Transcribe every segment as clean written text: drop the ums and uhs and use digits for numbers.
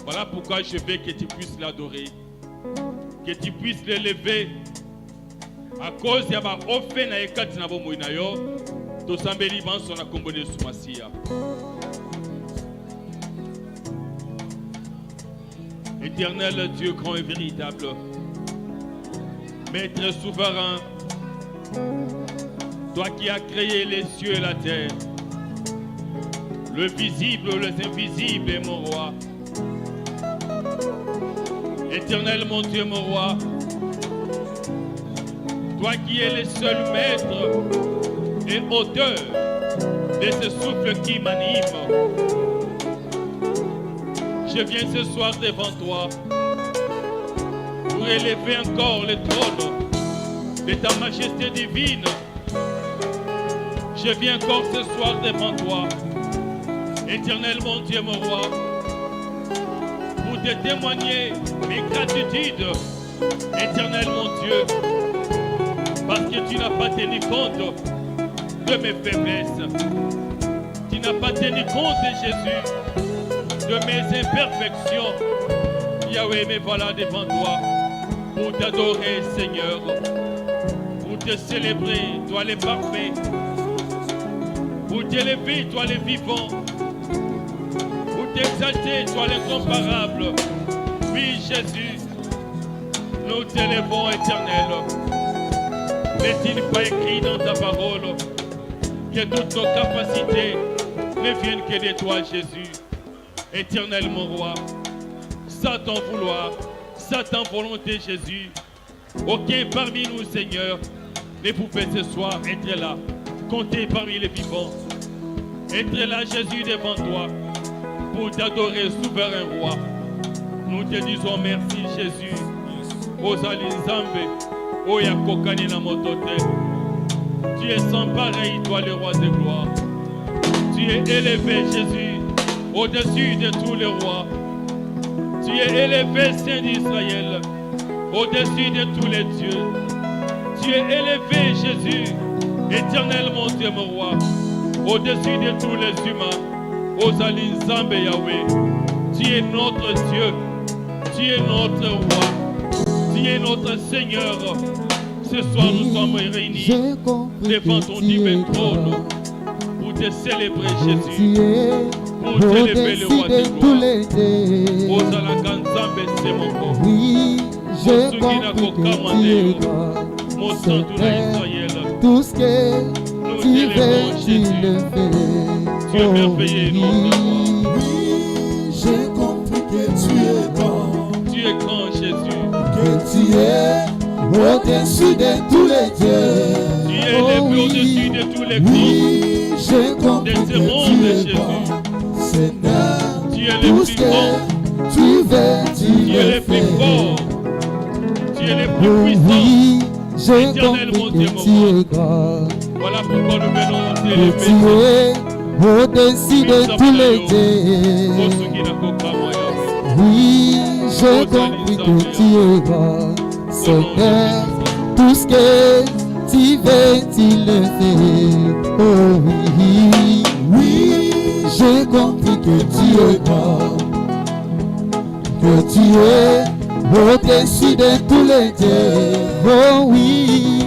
Voilà pourquoi je veux que tu puisses l'adorer, que tu puisses l'élever. À cause de ma offre na ekati na bomoi na yo, to sambeli banso na kombo de Sumasia. Éternel Dieu grand et véritable, Maître souverain, toi qui as créé les cieux et la terre, le visible, les invisibles est mon roi. Éternel mon Dieu, mon roi, toi qui es le seul maître et auteur de ce souffle qui m'anime, je viens ce soir devant toi pour élever encore le trône de ta majesté divine. Je viens encore ce soir devant toi, Éternel mon Dieu, mon roi, pour te témoigner mes gratitudes, Éternel mon Dieu, parce que tu n'as pas tenu compte de mes faiblesses. Tu n'as pas tenu compte, Jésus, de mes imperfections. Yahweh, me voilà devant toi pour t'adorer, Seigneur, pour te célébrer, toi le parfait, pour t'élever, toi le vivant, pour t'exalter, toi l'incomparable. Oui, Jésus, nous t'élevons, Éternel. N'est-il pas écrit dans ta parole que toutes nos capacités ne viennent que de toi, Jésus, Éternel mon roi, sans ton vouloir, sans ta volonté, Jésus. Aucun parmi nous, Seigneur, ne pouvait ce soir être là, compter parmi les vivants. Être là, Jésus, devant toi, pour t'adorer, souverain roi. Nous te disons merci, Jésus. Ozali Nzambe. Oya kokani na motote. Tu es sans pareil, toi le roi de gloire. Tu es élevé, Jésus, au-dessus de tous les rois. Tu es élevé, Saint d'Israël, au-dessus de tous les dieux. Tu es élevé, Jésus, éternel mon Dieu, mon roi, au-dessus de tous les humains. Ozali Nzambe Yahweh. Tu es notre Dieu, tu es notre roi. Tu es notre Seigneur. Ce soir, nous sommes réunis devant ton divin trône pour te célébrer, Jésus, pour t'élever le roi de gloire. Ozalaka Nzambe Semoko. Je comprends que mon sang de Israël. Tout ce que tu fais, tu le fais. Tu es merveilleux, notre roi. Oui, j'ai compris que tu es grand. Tu es grand, Jésus. Que tu es au-dessus de tous les dieux. Tu es élevé au-dessus de tous les grands. Oui, j'ai compris de ce que monde, tu es Jésus. grand. Seigneur, Tu es le tout ce plus grand. que tu fais, tu Tu es le le plus fais. fort. Tu es le Oh plus puissant. oui, j'ai Éternel, mon compris Dieu, que mon tu roi. es grand. Voilà pourquoi nous venons Que t'élever. tu es au-dessus de tous les dieux. Oui, j'ai compris que tu es grand. Seigneur, tout ce que tu veux, tu le fais. Oh oui, oui, j'ai compris que tu es grand. Que tu es au-dessus de tous les dieux. Oh oui,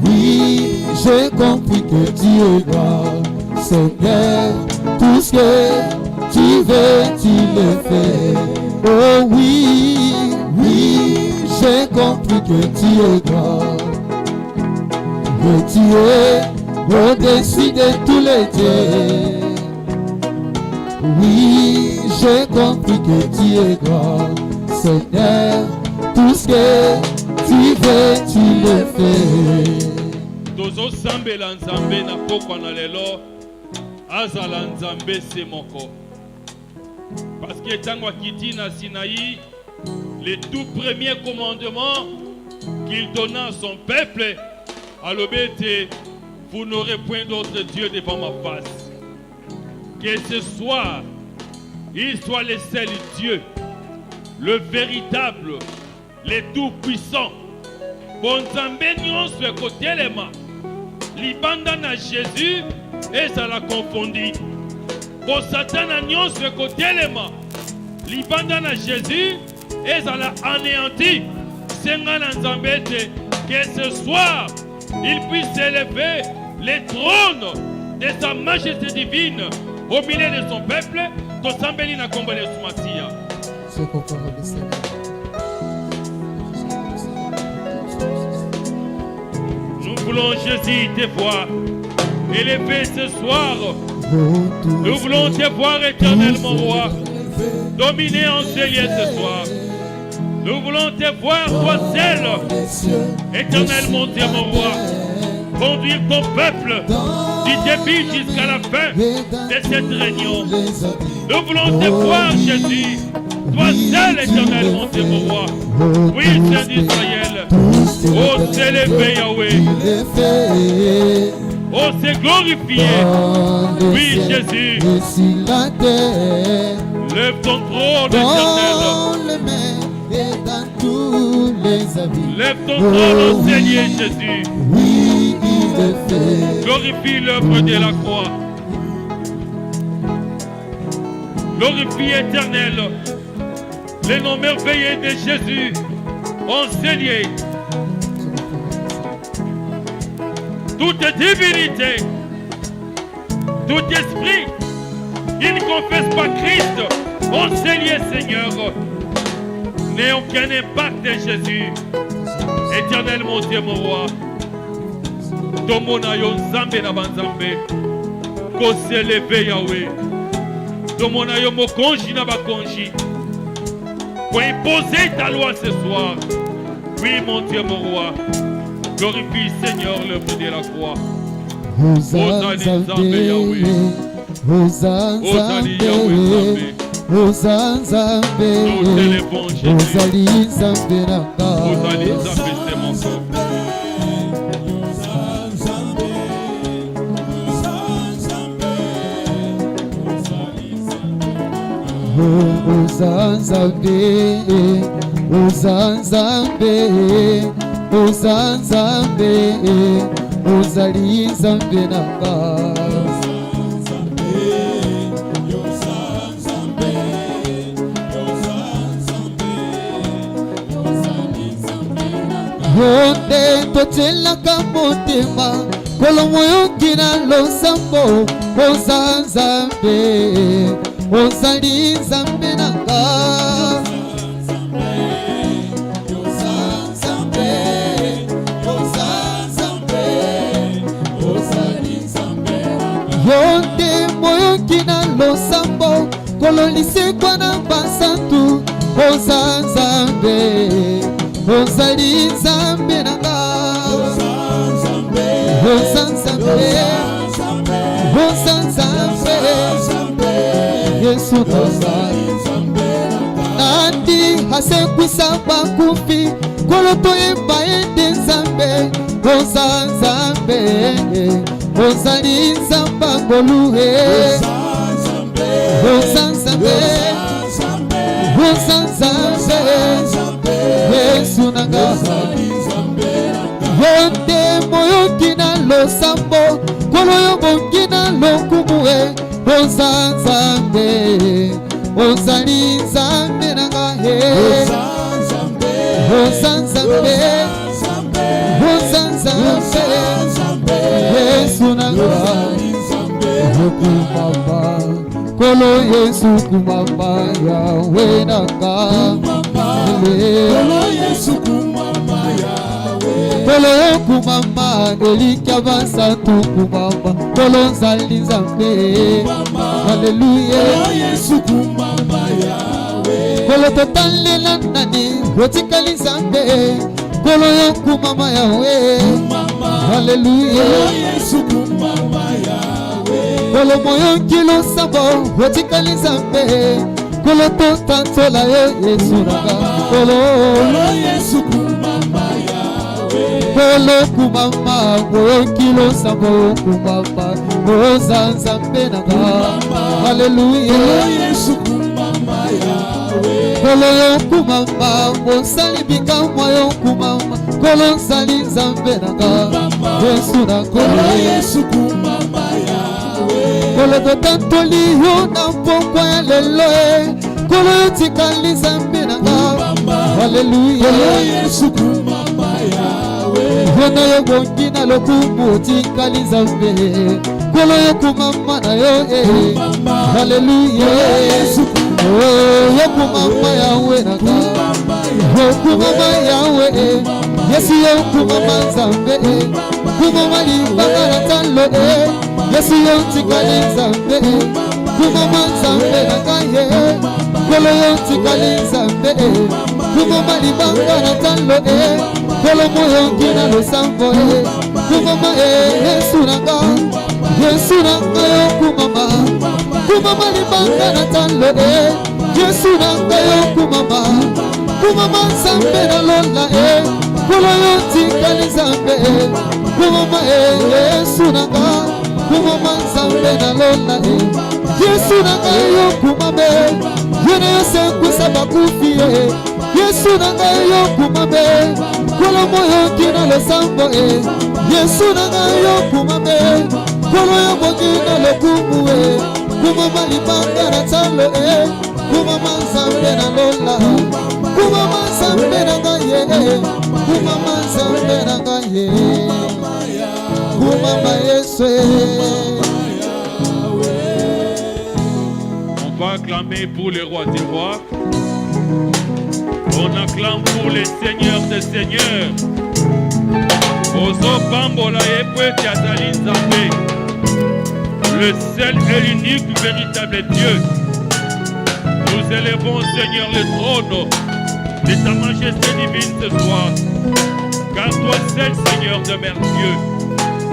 oui, j'ai compris que tu es grand. Seigneur, tout ce que tu veux, tu le fais. Oh oui, oui, j'ai compris que tu es grand. Que tu es au-dessus de tous les dieux. Oui, j'ai compris que tu es grand. Seigneur, tout ce que tu veux, tu le fais. Tozo sambela nzambe na pokwa na lelo azala nzambe semoko. Parce que tango akiti na Sinaï, le tout premier commandement qu'il donna à son peuple, à l'obété, vous n'aurez point d'autre Dieu devant ma face. Que ce soir, il soit le seul Dieu, le véritable, le tout-puissant. Bon Nzambe nyonso ekotelema libanda na Jésus ezala confondi. Bon Satana nyonso ekotelema libanda na Jésus ezala anéanti. Sengana Nzambete, que ce soir il puisse élever les trônes de sa majesté divine au milieu de son peuple. Tosambeli na kombo de Sumasia. Nous voulons Jésus te voir élevé ce soir. Nous voulons te voir éternel mon roi, dominer en ces lieux ce soir. Nous voulons te voir toi seul, éternel mon Dieu mon roi, conduire ton peuple du début jusqu'à la fin de cette réunion. Nous voulons te voir Jésus, toi seul éternel mon Dieu mon roi. Oui, Saint d'Israël, oh c'est l'élevé Yahweh, oh c'est glorifié. Oui Jésus, lève ton trône éternel. Et dans tous les habits. Lève ton trône au Seigneur Jésus. Oui, il le fait. Glorifie l'œuvre de la croix. Glorifie éternel les noms merveilleux de Jésus. Enseignez toute divinité, tout esprit qui ne confesse pas Christ. Enseignez Seigneur. N'ayons aucun impact de Jésus. Éternel mon Dieu mon roi. Tomona yo nzambe na banzambe. Ko s'élever Yahweh. Tomona yo mokonji na bakonji. Pour imposer ta loi ce soir. Oui mon Dieu mon roi. Glorifie Seigneur l'œuvre de la croix. Ozali nzambe Yahweh. Ozali Yahweh nzambe. Ozanzambe, Ozali Nzambe nanga, Ozali Nzambe c'est mon corps. Ozanzambe, Ozanzambe, Ozanzambe, Ozali Nzambe nanga. Onde totelaka motema kolomo yokina losambo Ozanzambe Ozali Nzambe nanga Ozanzambe Ozanzambe Ozali Nzambe onde moyokina losambo kololisekwa na basantu Ozanzambe Ozali Nzambe nanga Ozanzambe Ozanzambe Yesu Ozali Nandi hasekwisa bakufi koloto yemba ende Nzambe Ozanzambe Ozali Nzambe ngoluhe Ozanzambe Ozanzambe Yesu nanga Yonde moyokina losambo Kolo yobongina lokumue Ozanzambe Ozali Nzambe nanga Ozanzambe Ozanzambe Yesu nanga Kumamba Kolo Yesu kumamba Yahweh nanga Kolo Yesu kumamba Yahweh Kolo kumamba Elika basatu kumamba Kolo Nzali Nzambe Hallelujah Kolo Yesu kumamba Yahweh Kolo totalela nani Rotikali Nzambe Kolo yo kumamba Yahweh Hallelujah Kolo Yesu kumamba Yahweh Kolo moyo kilo sabo Rotikali Nzambe Kolo totantola Yesu nanga Kolo Yesu kumamba Yahweh Kolo kumamba moyo kilo sabo kumamba Ozanzambe nanga Hallelujah Kolo Yesu kumamba Yahweh Kolo kumamba Mosalibika moyo kumamba Kolo Nzali Nzambe nanga Yesu nanga Kolo Yesu kumamba Yahweh Kolo totantoli yo na mpokwa ya lelo Kolo tikali zambe nanga. Hallelujah. Yesu kumama yawe. Hona yo bongina lokumu tikali zambe. Kolo yo kumama na yo Hallelujah. Yesu kumama yawe nanga. Kumama yawe. Yesu yo kumama zambe. Kumama libanga na talo Yesu yo tikali zambe. Kumama zambe nanga Kolo yo tikali zambe. Kumama libanga na talo Kolo moyo ngina lo sambo Kumama Yesu nanga yo kumama. Kumama libanga na talo Yesu nanga yo kumama. Kumama zambe na lola Kolo yo tikali zambe. Kumama Yesu nanga. Kumama zambe na lola Yesu nanga yo kumame. Yene yose kusa bakufi Yesu nanga yo kumame. Kolo moyo kina lo sambo Yesu nanga yo kumame. Kolo yo bogina lo kumu Kumama libanga na talo Kumama zambe na lola. Kumama zambe nanga Kumama zambe nanga Kumama Yesu. On va acclamer pour le roi des rois. On acclame pour les seigneurs des seigneurs. Ozo Bambola Epwete Azali Nzambe, le seul et l'unique véritable Dieu. Nous élevons, Seigneur, le trône de ta majesté divine ce soir. Car toi seul, Seigneur, demeure Dieu.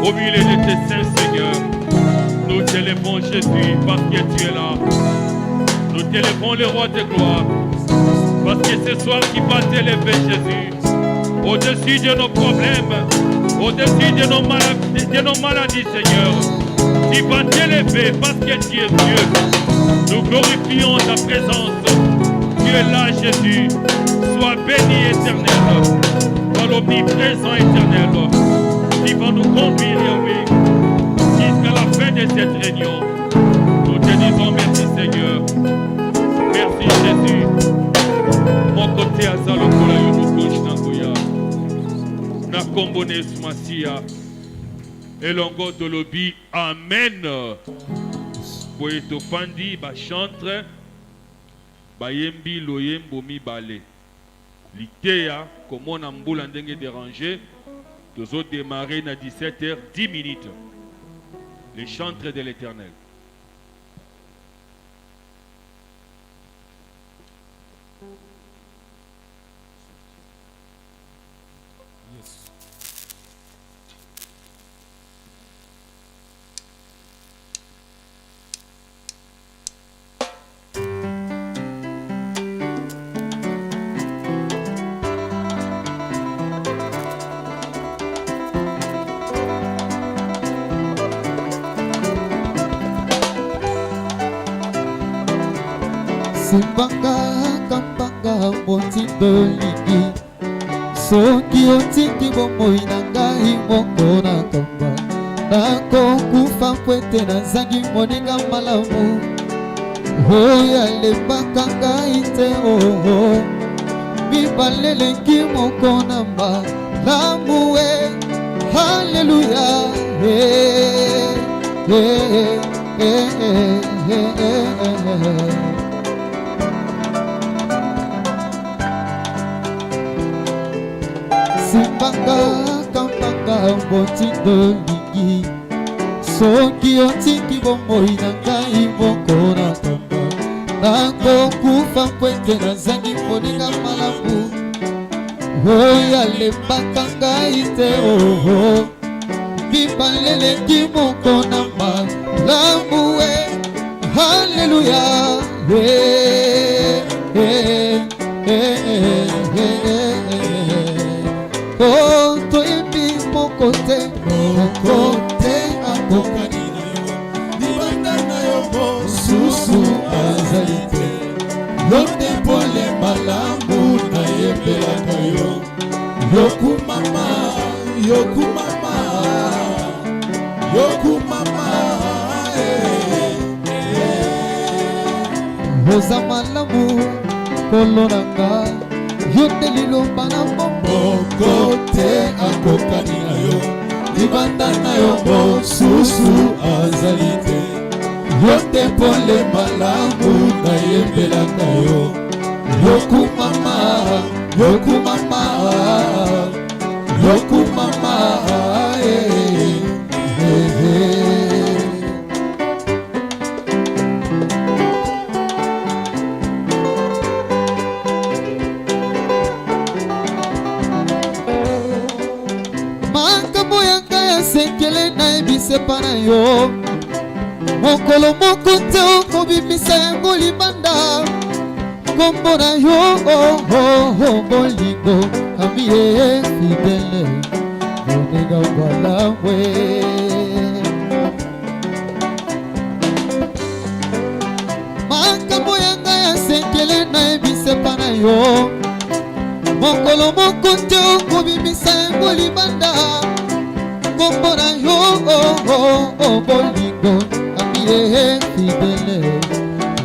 Au milieu de tes saints, Seigneur, nous t'élevons, Jésus, parce que tu es là. Nous t'élevons, le roi de gloire, parce que ce soir tu vas t'élever, Jésus, au-dessus de nos problèmes, au-dessus de nos maladies, Seigneur. Tu vas t'élever parce que tu es Dieu. Nous glorifions ta présence. Tu es là, Jésus. Sois béni, éternel. Sois l'omniprésent éternel. Tu vas nous conduire, oui, jusqu'à la fin de cette réunion. Nous te disons merci, Seigneur. Merci, Jésus. Mon côté à Zalokola Yomokosh Nangoya. Nakombone Sumasia. Elongo Dolobi. Amen. Poeto Fandi, ba chantre, ba yembi loyembo mi bale. L'idea, comme on a mboula ndenge dérangé, nous avons démarré à 17h10. Les chantres de l'Éternel. Simbanga kambanga motindo ligi soki otiki bomoi na ngai moko na kamba nakokufa mpwete nazangi moninga malamu oyo alembaka ngai te mibaleleki moko na malamu haleluya Simbanga kambanga motindo ligi soki otiki bomoi na ngai moko na kamba nakokufa mpwete nazangi moninga malamu oyo alembaka ngai te mibaleleki moko na malamu haleluya toyebi mokote akokani na yo libanda na yo mosusu azali te yo nde pole malamu nayebelaka yo yokumama oza malamu nkolo na ngai yo nde liloba na moko te akokani na yo libanda na yo mosusu azali te yo te pole malamu nayembelaka yo yokumama yokumama yokumama makambo ya ngai ya sekele nayebisa na yo mokolo moko te okobimisa yango libanda kombo na yo bolingo ami ye fidele monega walawe makambo ya ngai ya sekele nayebisa na yo mokolo moko te okobimisa yango libanda kombo na yo bolingo ami ye fidele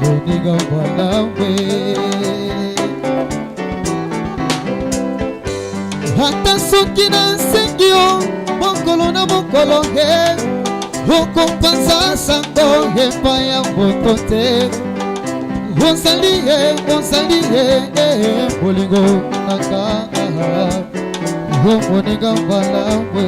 monega walawe ata soki nasengi yo mokolo na mokolo he okopanza sango epai ya moto te ozali ye bolingo nanga yo monega walawe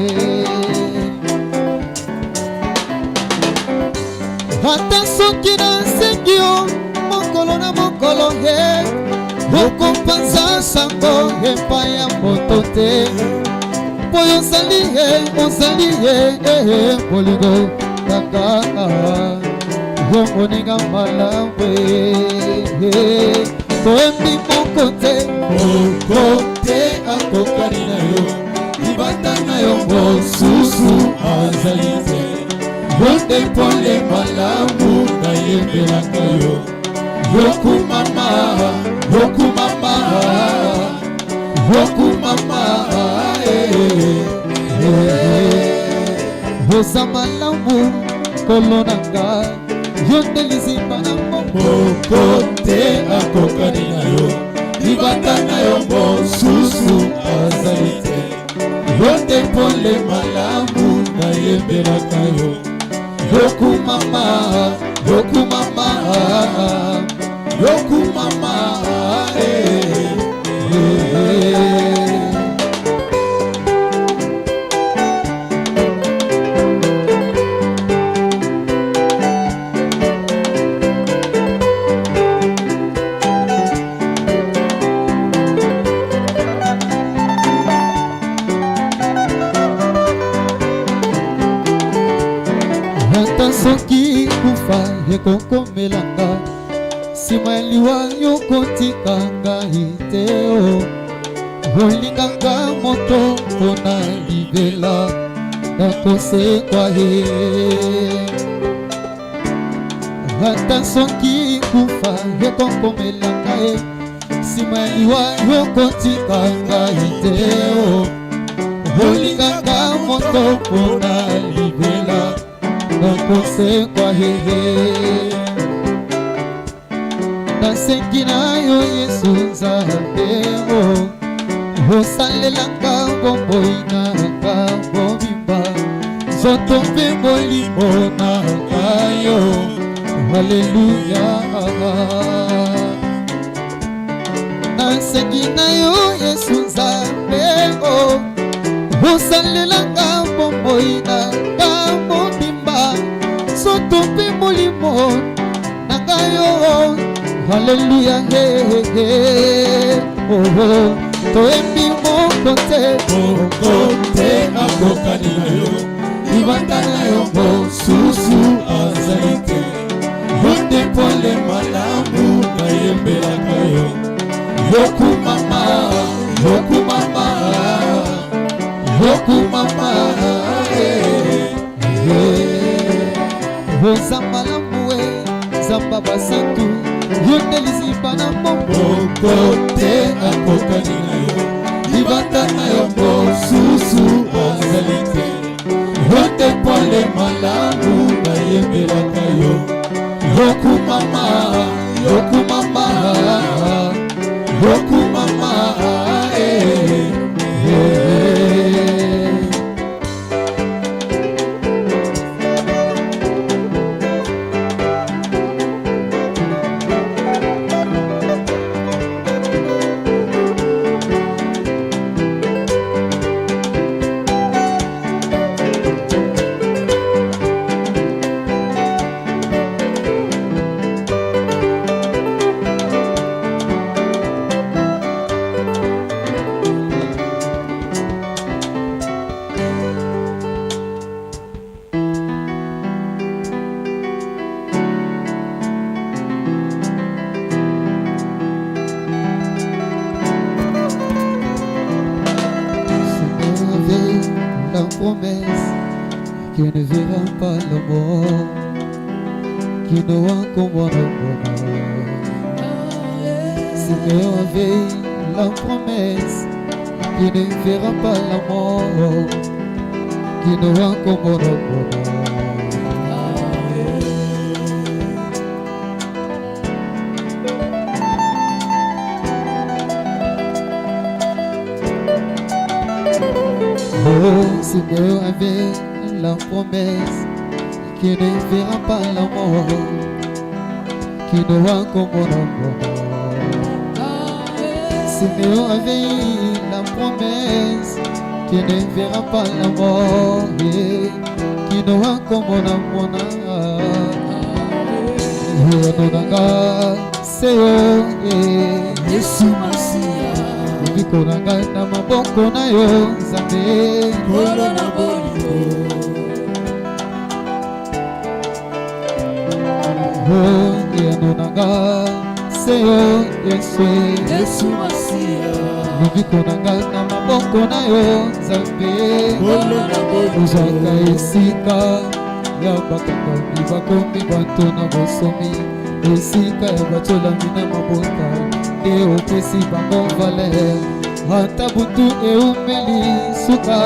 ata soki nasengi yo mokolo na mokolo he okopanza sango epai ya moto te po ozali ye bolingo nanga yo monega walawe toyembi moko te akokani na yo libanda na yo mosusu azali te yo te pole malamu nayembelaka yo yokumama yokumama yokumama oza malamu nkolo na ngai yo nde liziba na moko te akokani na yo libanda na yo mosusu azali te yo te pole malamu nayembelaka yo yokumama yokumama yokumama ata soki kufa ekokomelanga nsima ya liwa yokotika ngai te olinganga moto mpona libela nakosekwa ye ata soki kufa ekokomelanga ye nsima ya liwa yokotika ngai te olinganga moto mpona libela nakosekwa ye nasengi na yo yesu nzambe osalelanga bomboi nanga mobimba nzoto mpe molimo nanga yo haleluya nasengi na yo yesu nzambe osalelanga bomboi nanga mobimba nzoto mpe molimo nanga yo haleluya toyembi moko te akokani na yo libanda na yo mosusu azali te yo te pole malamu nayembelaka yo yokumama yokumama yokumama oza malamu zamba basantu yo nde liziba na moko te akokani na yo libanda na yo mosusu azali te yo te pole malamu nayembelaka yo yokumama yokumama promesse qui ne verra pas la mort, qui n'aura qu'au bon bonheur. Seigneur avait la promesse qui ne verra pas la mort, qui n'aura qu'au bon bonheur. Oh, Seigneur avait la promesse qui ne verra pas la mort, qui n'aura qu'au bon bonheur. Seigneur avait la promesse qui ne verra pas la mort, qui n'aura qu'au bon bonheur. Seigneur, Yesu Masia, bikoranga na maboko na yo Nzambe Kolo na bolingo. Oh, yanonanga Seyo Yesu Masia, bikoranga na maboko na yo Nzambe Kolo na bolingo. Ozaka esika ya bakaka bakomi bato na bosomi, esika ya batolami na mabota opesi bango valer, ata butu eumeli suka,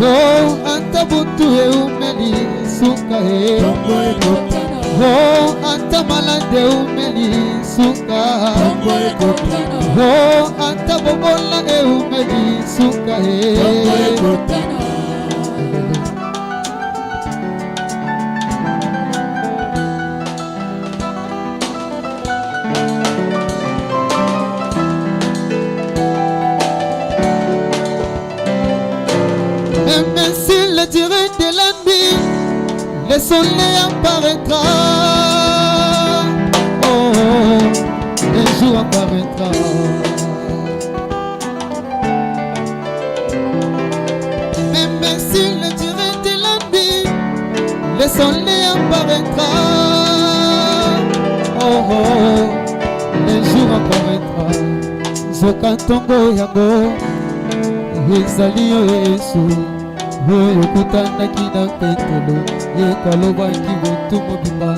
oh ata butu eumeli suka, oh ata malade eumeli suka, oh ata bobola eumeli suka. Durée de la nuit, le soleil apparaîtra. Oh, le jour apparaîtra. Même si le durée de la nuit, le soleil apparaîtra. Oh, le jour apparaîtra. Zokantongo yango, ezali yo Yesu. Oyo kutanaki na Petelo, ye kalobaki butu mobimba,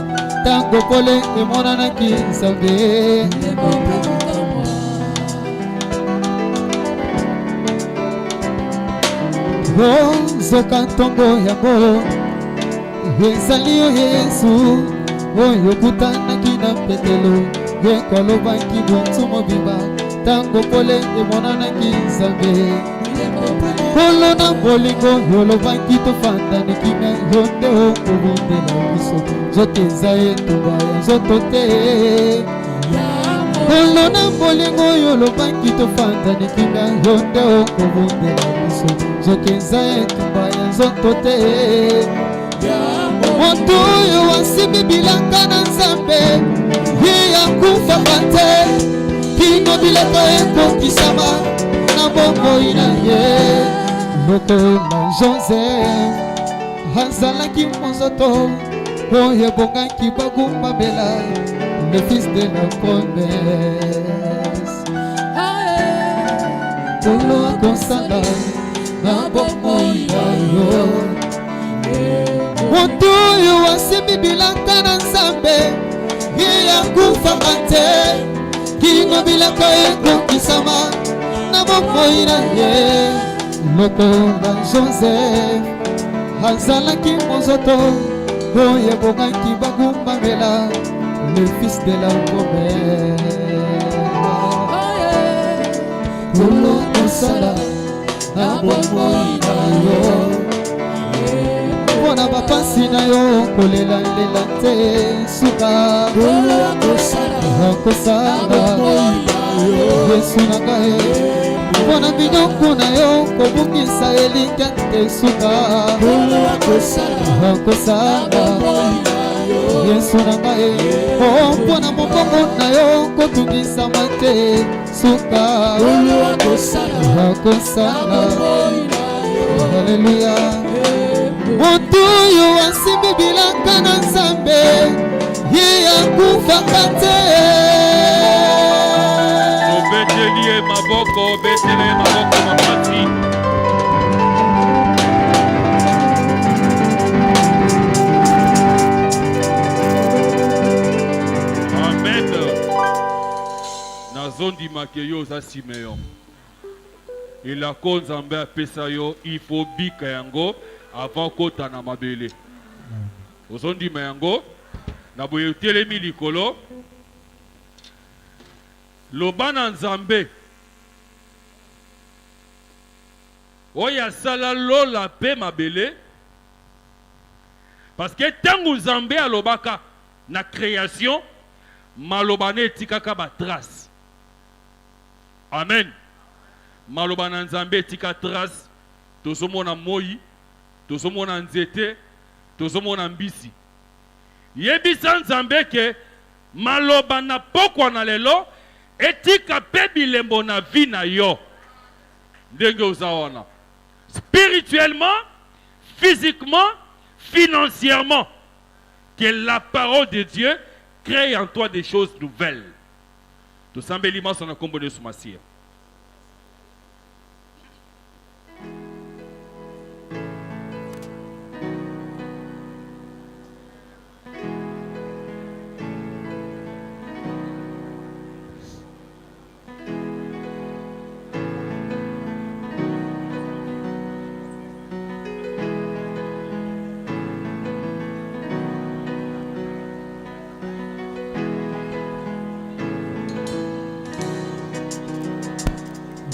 tango pole emonanaki Nzambe. Oh, zoka ntongo yango, ezali yo Yesu. Oyo kutanaki na Petelo, ye kalobaki butu mobimba, tango pole emonanaki Nzambe. Kolo na bolingo yolobaki tofanda nikime yonde okobundela biso zote eza etumba ya nzoto te. Kolo na bolingo yolobaki tofanda nikime yonde okobundela biso zote eza etumba ya nzoto te. Moto oyo asimbi bilanga na Nzambe ye akufaka te, kino bilaka ekokisama na bomoi na ye. Lokola Joseph azalaki monzoto oyo ebongaki bagumbamela, le fils de la promesse. Kolo akosala na bomoi na yo. Moto oyo asimbi bilanga na Nzambe ye akufaka te, kino bilaka ekokisama na bomoi na ye. Lokola Joseph azalaki monzoto oyo ebongaki bagumbamela, le fils de la promesse. Kolo akosala na bomoi na yo, mpona bapasi na yo kolelalela te suka. Kolo akosala Yesu na ngai, mpona binyoko na yo kobungisa elinga te suka. Akosala Yesu na ngai, mpona mobongo na yo kotungisama te suka. Akosala, haleluya. Moto oyo asimbi bilanga na Nzambe ye akufaka te. Obetelie maboko makati. Nazondi makeyo za Simeon. Il a konzambe a pesayo, il faut bika yango avant kota na mabele. Ozondi mayango, na boye telemi likolo. Lobana nzambe. Oya sala lola pe mabele. Parce que tangu nzambe a lobaka na création, malobane tikaka ba trace. Amen. Malobana nzambe tika trace. Tozomona moi, tozomona nzete, tozomona mbisi. Yebisa nzambe ke malobana pokwa na lelo etika pe bilembo na vie na yo. Ndenge ozawana. Spirituellement, physiquement, financièrement, que la parole de Dieu crée en toi des choses nouvelles. Tout ça, l'immense on a combiné sous ma cire.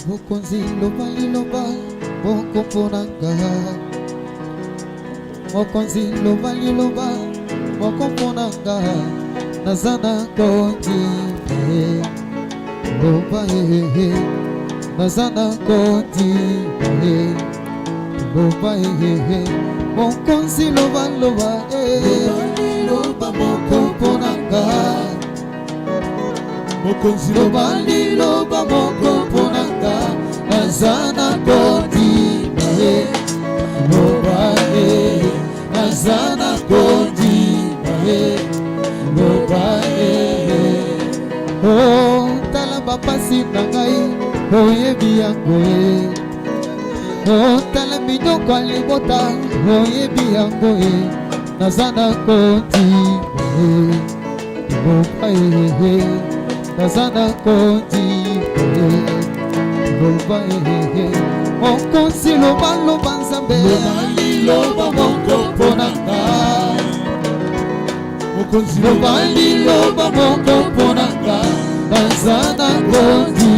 Mokonzi loba liloba moko ponanga. Mokonzi loba liloba moko ponanga. Nazana konji loba nazana konji loba mokonzi loba loba loba moko ponanga. Mokonzi loba liloba moko ponanga. Nazana konji loba nazana konji loba oh talaba pasi na ngai oyebi yango oh talabi nyoko alibota oyebi yango nazana konji loba nazana konji loba mokonzi loba loba nzambe loba moko ponanga. Mokonzi loba liloba moko ponanga. Nazana konji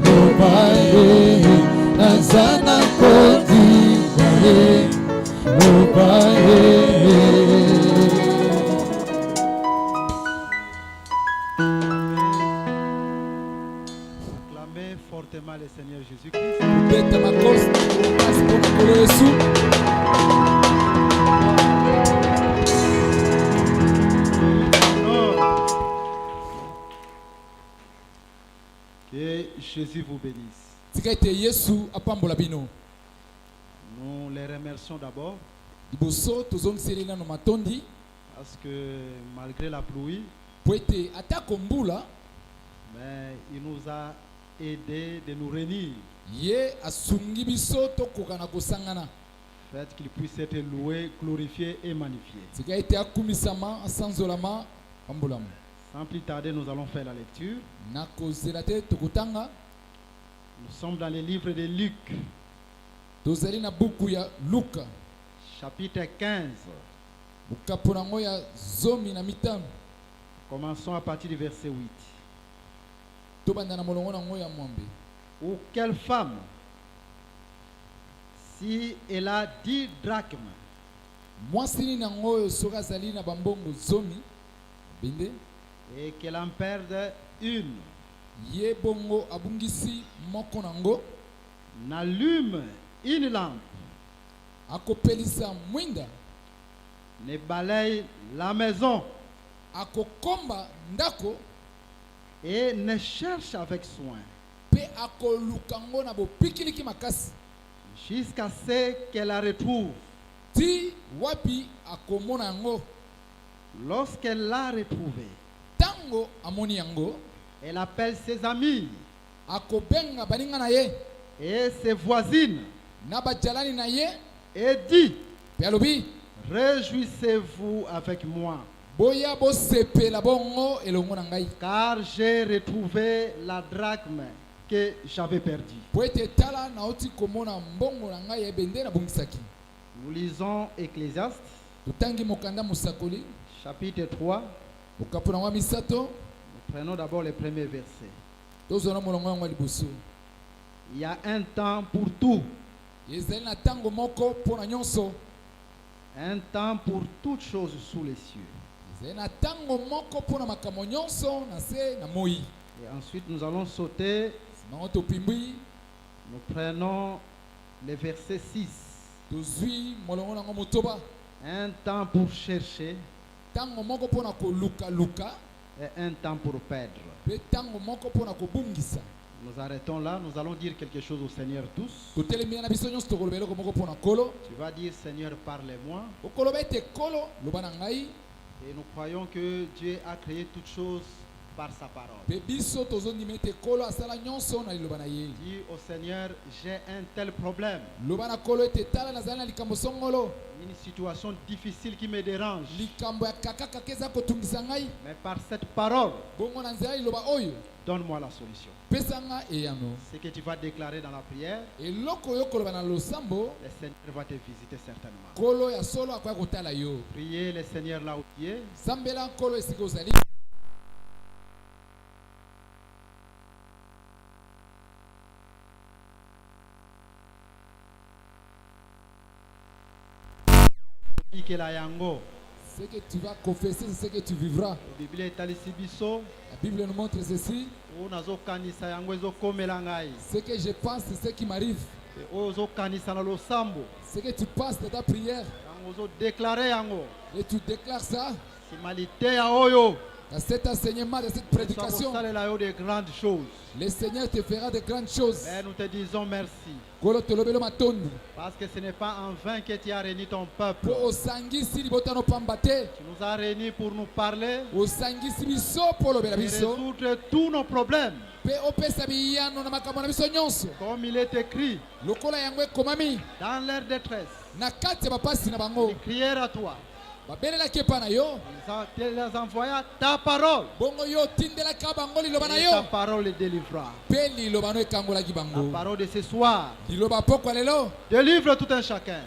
loba nazana konji loba fortement le Seigneur Jésus-Christ. Que Jésus vous bénisse. Nous les remercions d'abord parce que malgré la pluie, mais il nous a aidé de nous réunir. Faites qu'il puisse être loué, glorifié et magnifié. Sans plus tarder, nous allons faire la lecture. Nous sommes dans le livre de Luc, chapitre 15. Commençons à partir du verset 8. Ou quelle femme, si elle a 10 drachmes, et qu'elle en perde une, n'allume une lampe, ne balaye la maison et ne cherche avec soin jusqu'à ce qu'elle la retrouve. Lorsqu'elle l'a retrouvée, elle appelle ses amis et ses voisines et dit: réjouissez-vous avec moi, car j'ai retrouvé la drachme que j'avais perdue. Nous lisons Ecclésiaste, chapitre 3. Nous prenons d'abord les premiers versets. Il y a un temps pour tout. Un temps pour toutes choses sous les cieux. Et ensuite nous allons sauter. Nous prenons le verset 6. Un temps pour chercher et un temps pour perdre. Nous arrêtons là, nous allons dire quelque chose au Seigneur tous. Tu vas dire Seigneur, parlez-moi. Et nous croyons que Dieu a créé toutes choses par sa parole. Dis au Seigneur, j'ai un tel problème. Une situation difficile qui me dérange. Mais par cette parole, donne-moi la solution. Ce que tu vas déclarer dans la prière, le Seigneur va te visiter certainement. Priez le Seigneur là où tu es. Ce que tu vas confesser, c'est ce que tu vivras. La Bible nous montre ceci. Ce que je pense, c'est ce qui m'arrive. Ce que tu passes de ta prière. Et tu déclares ça. Dans cet enseignement, de cette prédication, le Seigneur te fera de grandes choses. Et nous te disons merci. Parce que ce n'est pas en vain que tu as réuni ton peuple. Tu nous as réunis pour nous parler et résoudre tous nos problèmes. Comme il est écrit dans leur détresse, ils crièrent à toi. Tu les envoya ta parole. Et ta parole les délivra. La parole de ce soir délivre tout un chacun.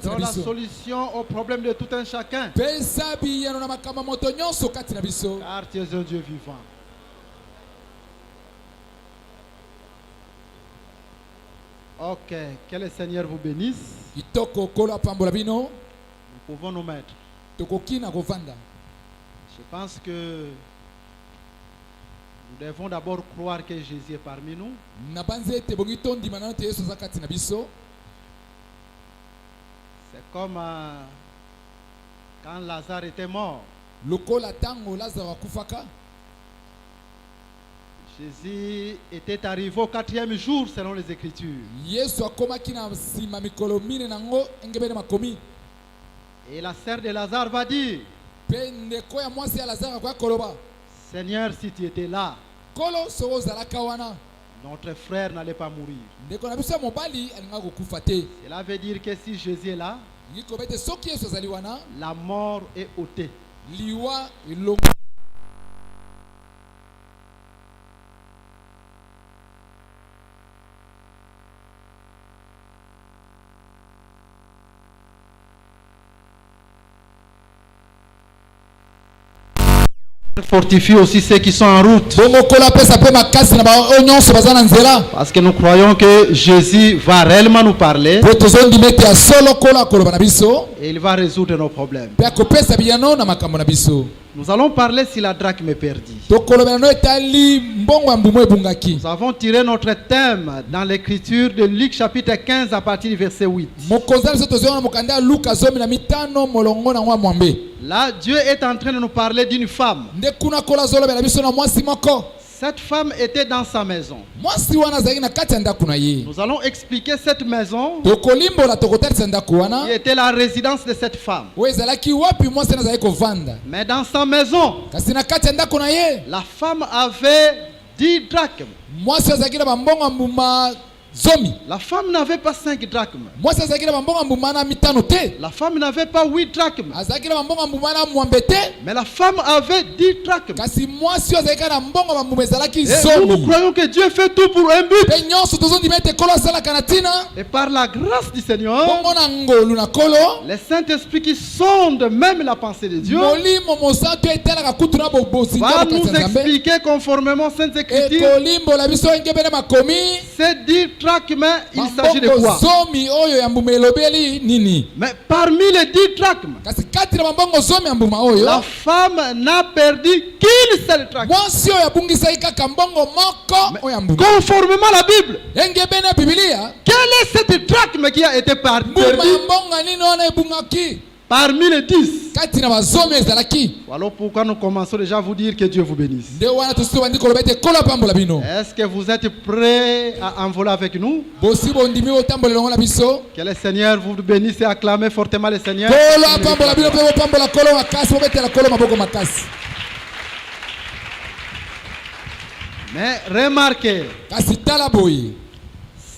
Donne la solution au problème de tout un chacun. Car tu es un Dieu vivant. Ok, que le Seigneur vous bénisse. Nous pouvons nous mettre. Je pense que nous devons d'abord croire que Jésus est parmi nous. C'est comme quand Lazare était mort. Jésus était arrivé au 4e jour selon les Écritures. Et la sœur de Lazare va dire, Seigneur, si tu étais là, notre frère n'allait pas mourir. Cela veut dire que si Jésus est là, la mort est ôtée. Fortifie aussi ceux qui sont en route. Parce que nous croyons que Jésus va réellement nous parler. Et il va résoudre nos problèmes. Nous allons parler si la drachme est perdue. Nous avons tiré notre thème dans l'écriture de Luc chapitre 15 à partir du verset 8. Là, Dieu est en train de nous parler d'une femme. Cette femme était dans sa maison. Nous allons expliquer cette maison qui était la résidence de cette femme. Mais dans sa maison, la femme avait 10 drachmes. La femme n'avait pas 5 drachmes. La femme n'avait pas 8 drachmes. Mais la femme avait 10 drachmes. Et nous croyons que Dieu fait tout pour un but. Et par la grâce du Seigneur, les Saint-Esprit qui sondent même la pensée de Dieu va nous expliquer conformément aux Saintes Écritures. Ces 10 drachmes, il s'agit de quoi? Mais parmi les 10 drachmes, la femme n'a perdu qu'une seule drachme. Conformément à la Bible, quelle est cette drachme qui a été perdue parmi les 10? Voilà pourquoi nous commençons déjà à vous dire que Dieu vous bénisse. Est-ce que vous êtes prêts à envoler avec nous? Que le Seigneur vous bénisse et acclamez fortement le Seigneur. Mais remarquez,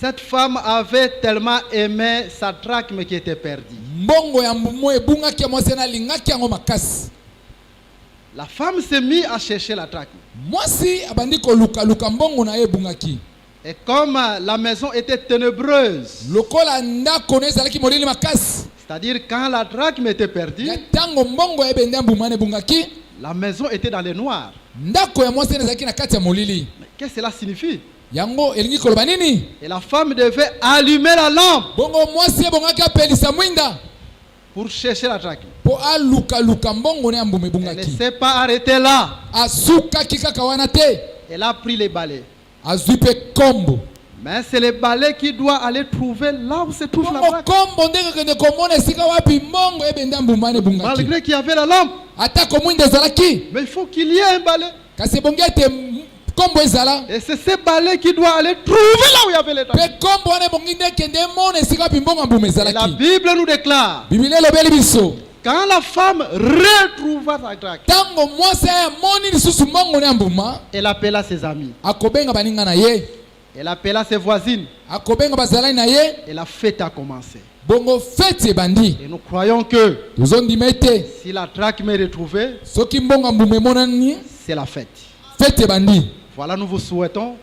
cette femme avait tellement aimé sa drachme qui était perdue. La femme s'est mise à chercher la drachme. Et comme la maison était ténébreuse, c'est-à-dire quand la drachme était perdue, la maison était dans le noir. Mais qu'est-ce que cela signifie? Et la femme devait allumer la lampe pour chercher la drachme. Elle ne s'est pas arrêtée là. Elle a pris les balais. Mais c'est le balai qui doit aller trouver là où se trouve la drachme. Malgré qu'il y avait la lampe. Mais il faut qu'il y ait un balai. Et c'est ce balai qui doit aller trouver là où il y avait les drachmes. Et la Bible nous déclare, quand la femme retrouva sa drachme, elle appela ses amis. Elle appela ses voisines. Et la fête a commencé. Et nous croyons que si la drachme est retrouvée, c'est la fête. Voilà, nous vous souhaitons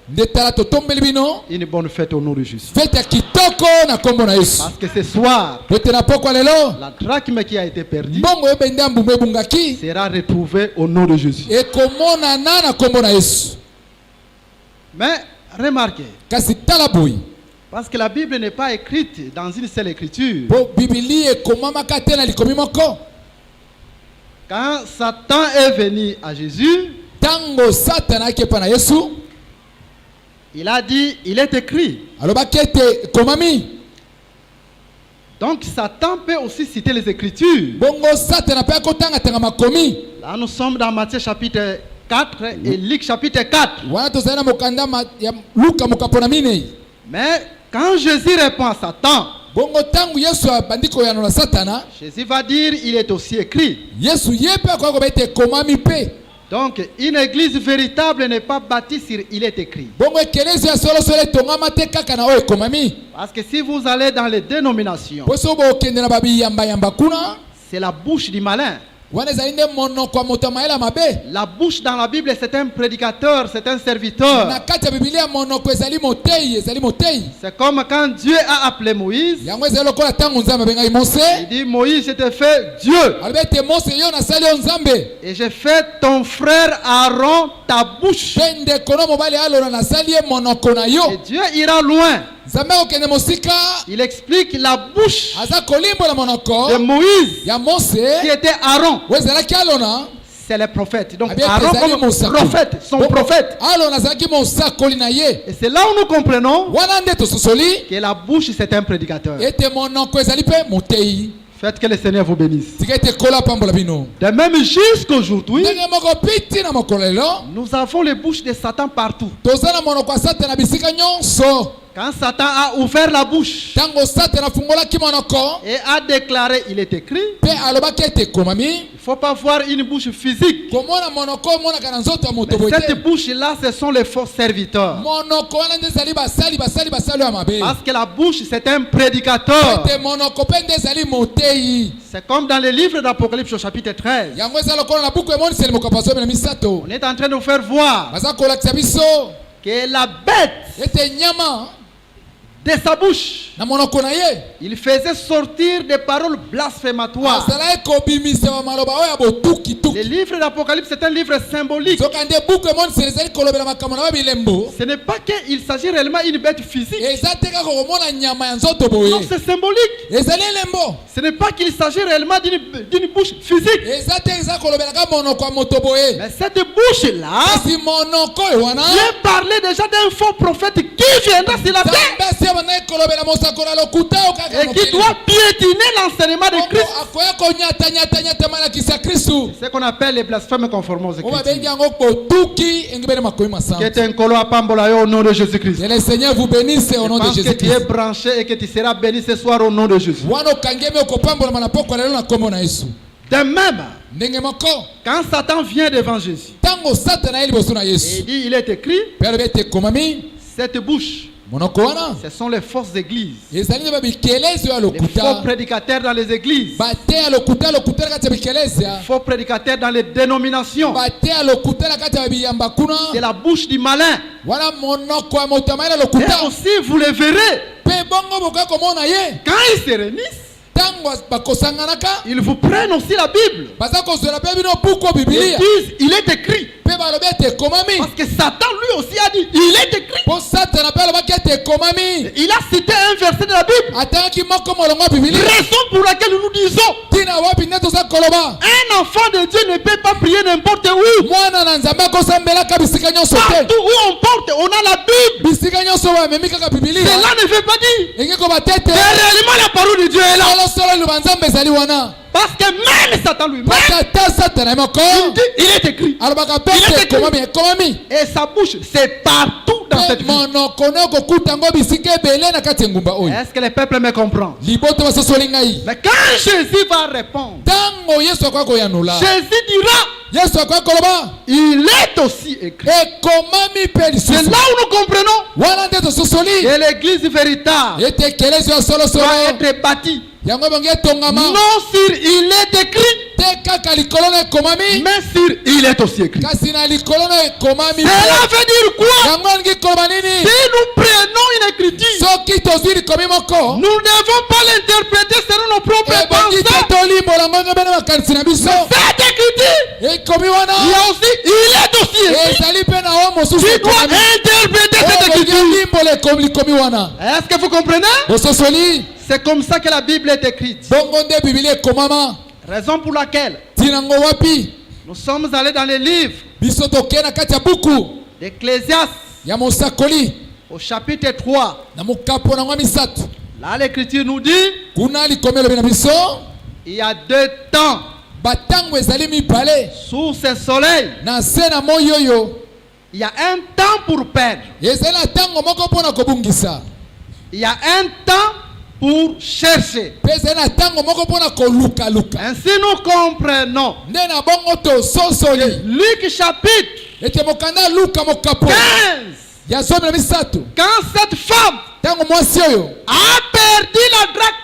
une bonne fête au nom de Jésus. Parce que ce soir, la drachme qui a été perdue sera retrouvée au nom de Jésus. Mais remarquez, parce que la Bible n'est pas écrite dans une seule écriture. Quand Satan est venu à Jésus, il a dit, il est écrit. Donc Satan peut aussi citer les Écritures. Là nous sommes dans Matthieu chapitre 4 et Luc chapitre 4. Mais quand Jésus répond à Satan, Jésus va dire, il est aussi écrit. Donc, une église véritable n'est pas bâtie sur il est écrit. Parce que si vous allez dans les dénominations, c'est la bouche du malin. La bouche dans la Bible, c'est un prédicateur, c'est un serviteur. C'est comme quand Dieu a appelé Moïse. Il dit, Moïse, je t'ai fait Dieu. Et j'ai fait ton frère Aaron ta bouche. Et Dieu ira loin. Il explique la bouche de Moïse qui était Aaron. C'est le prophète. Donc Aaron comme prophète, son prophète. Et c'est là où nous comprenons que la bouche c'est un prédicateur. Faites que le Seigneur vous bénisse. De même jusqu'aujourd'hui, nous avons les bouches de Satan partout. Quand Satan a ouvert la bouche et a déclaré, il est écrit, il ne faut pas voir une bouche physique. Mais cette bouche-là, ce sont les faux serviteurs. Parce que la bouche, c'est un prédicateur. C'est comme dans le livre d'Apocalypse au chapitre 13. On est en train de vous faire voir que la bête de sa bouche, il faisait sortir des paroles blasphématoires. Le livre d'Apocalypse, c'est un livre symbolique. Ce n'est pas qu'il s'agit réellement d'une bête physique. Non, c'est symbolique. Ce n'est pas qu'il s'agit réellement d'une bouche physique. Mais cette bouche-là vient parler déjà d'un faux prophète qui viendra sur la terre et qui doit piétiner l'enseignement de Christ. C'est ce qu'on appelle les blasphèmes conformes aux Écritures. Que tu es au nom de Jésus-Christ. Que le Seigneur vous bénisse au nom de Jésus-Christ. Que tu es branché et que tu seras béni ce soir au nom de Jésus. De même, quand Satan vient devant Jésus, et dit, il est écrit, cette bouche, ce sont les fausses églises, les faux prédicateurs dans les églises, les faux prédicateurs dans les dénominations. C'est la bouche du malin. Et aussi vous le verrez, quand ils se réunissent, ils vous prennent aussi la Bible. Ils disent, il est écrit. Parce que Satan lui aussi a dit, il est écrit. Il a cité un verset de la Bible. Raison pour laquelle nous disons, un enfant de Dieu ne peut pas prier n'importe où. Partout où on porte, on a la Bible. Cela ne veut pas dire mais réellement la parole de Dieu est là. Parce que même Satan lui-même, il dit, il est écrit. Et sa bouche, c'est partout dans cette vie. Est-ce que le peuple me comprend? Mais quand Jésus va répondre, Jésus dira, il est aussi écrit. C'est là où nous comprenons que l'église véritable doit être bâtie non sur il est écrit, mais sur il est aussi écrit. Cela veut dire quoi? Si nous prenons une écriture, nous ne devons pas l'interpréter selon nos propres pensées. Cette écriture, il y a aussi il est aussi écrit. Tu dois interpréter cette écriture. Est-ce que vous comprenez? C'est comme ça que la Bible est écrite. Raison pour laquelle nous sommes allés dans les livres d'Ecclésiaste au chapitre 3. Là l'écriture nous dit il y a 2 temps sous ce soleil. Il y a un temps pour perdre. Il y a un temps pour chercher. Ainsi nous comprenons. Luc chapitre 15. Quand cette femme a perdu la drachme,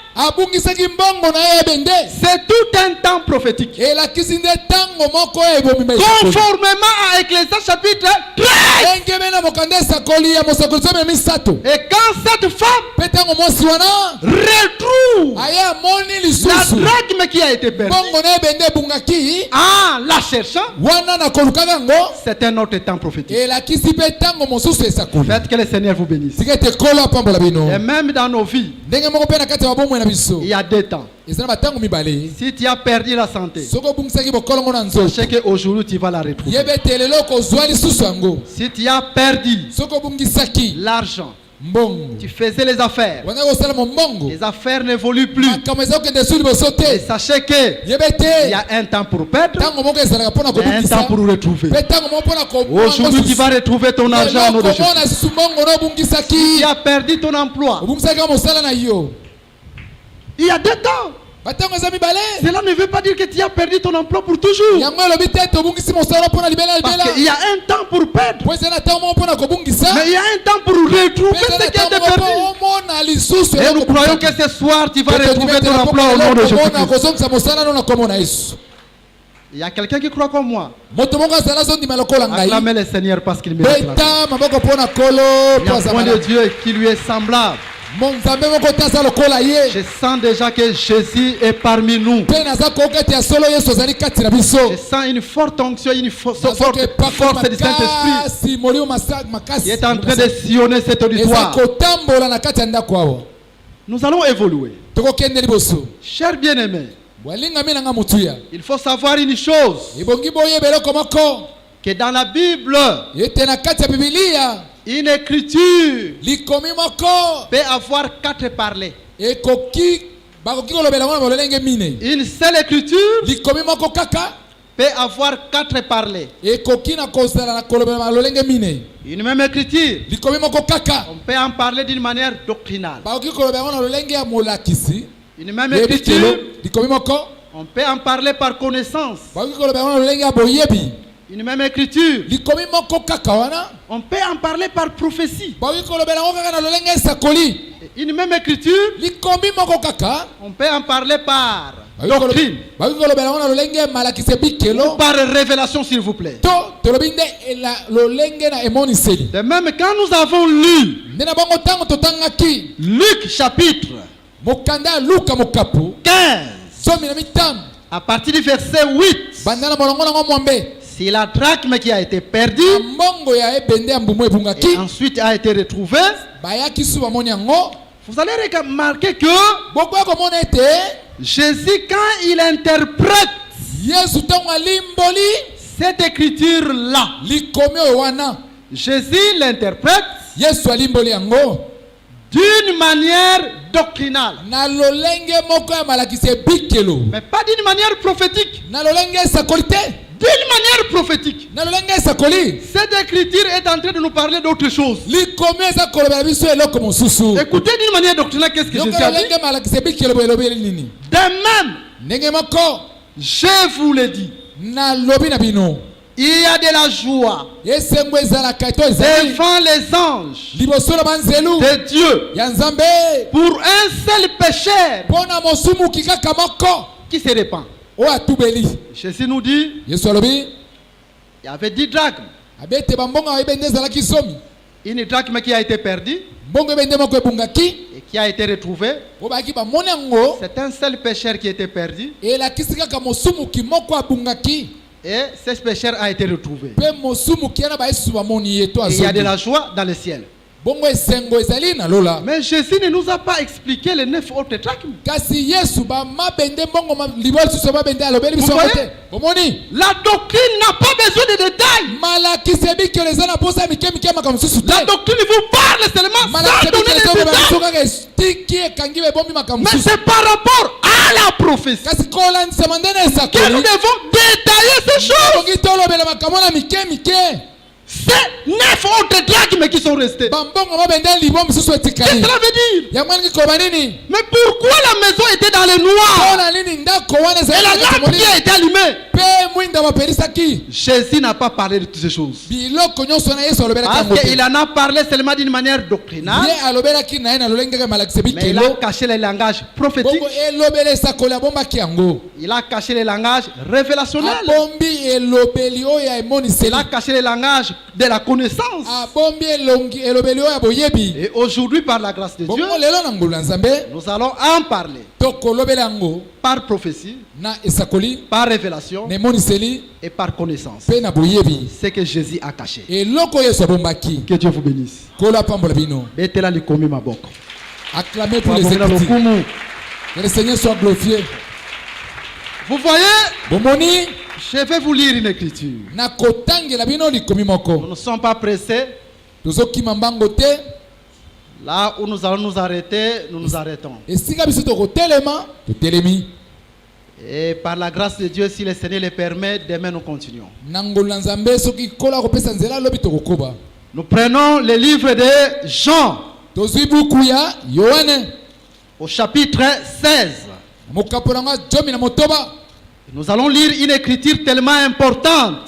c'est tout un temps prophétique. Conformément à Ecclésiaste chapitre 13. Et quand cette femme retrouve la drachme qui a été perdue en la cherchant, c'est un autre temps prophétique. Faites que le Seigneur vous bénisse. Et même dans nos vies, il y a 2 temps. Si tu as perdu la santé, sachez qu'aujourd'hui tu vas la retrouver. Si tu as perdu l'argent, Tu faisais les affaires. Les affaires n'évoluent plus. Et sachez qu'il y a un temps pour perdre et un temps pour retrouver. Aujourd'hui, tu vas retrouver ton argent. Tu as perdu ton emploi. Il y a 2 temps. Cela ne veut pas dire que tu as perdu ton emploi pour toujours. Parce qu'il y a un temps pour perdre. Mais il y a un temps pour retrouver ce qui a été perdu. Et nous croyons que ce soir tu vas retrouver ton emploi au nom de Jésus-Christ. Il y a quelqu'un qui croit comme moi. Acclamez le Seigneur parce qu'il mérite. Il y a un point de Dieu qui lui est semblable. Je sens déjà que Jésus est parmi nous. Je sens une forte onction, une force du Saint-Esprit qui est en train de sillonner cet auditoire. Nous allons évoluer. Chers bien-aimés, il faut savoir une chose, que dans la Bible, une écriture peut avoir 4 parlers. Une seule écriture peut avoir 4 parlers. Une même écriture, on peut en parler d'une manière doctrinale. Une même écriture, on peut en parler par connaissance. Une même écriture, on peut en parler par prophétie. Une même écriture, on peut en parler par doctrine ou par révélation, s'il vous plaît. De même, quand nous avons lu Luc chapitre 15, à partir du verset 8, si la drachme qui a été perdue et ensuite a été retrouvée, vous allez remarquer que Jésus, quand il interprète cette écriture-là, Jésus l'interprète d'une manière doctrinale, mais pas d'une manière prophétique. D'une manière prophétique. Cette écriture est en train de nous parler d'autre chose. Écoutez d'une manière doctrinale, qu'est-ce que Jésus a dit? De même, je vous le dis, il y a de la joie devant les anges de Dieu pour un seul pécheur qui se répand. Jésus nous dit, il y avait 10 drachmes. Une drachme qui a été perdue et qui a été retrouvée. C'est un seul pécheur qui était perdu. Et ce pécheur a été retrouvé. Et il y a de la joie dans le ciel. Mais Jésus ne nous a pas expliqué les 9 autres drachmes. La doctrine n'a pas besoin de détails. La doctrine vous parle seulement sans donner les détails. Mais c'est par rapport à la prophétie que nous devons détailler ces choses. C'est 9 autres drachmes qui sont restés. Qu'est-ce que cela veut dire? Mais pourquoi la maison était dans le noir et la lampe qui a été allumée? Jésus n'a pas parlé de toutes ces choses. Parce qu'il en a parlé seulement d'une manière doctrinale. Mais il a caché les langages prophétiques. Il a caché les langages révélationnels. Il a caché les langages de la connaissance. Et aujourd'hui, par la grâce de Dieu, nous allons en parler par prophétie, par révélation et par connaissance. C'est que Jésus a caché. Que Dieu vous bénisse. Acclamez pour les écritures. Que le Seigneur soit glorifié. Vous voyez, je vais vous lire une écriture. Nous ne sommes pas pressés. Là où nous allons nous arrêter, nous nous arrêtons. Et par la grâce de Dieu, si le Seigneur le permet, demain nous continuons. Nous prenons le livre de Jean au chapitre 16. Nous allons lire une écriture tellement importante.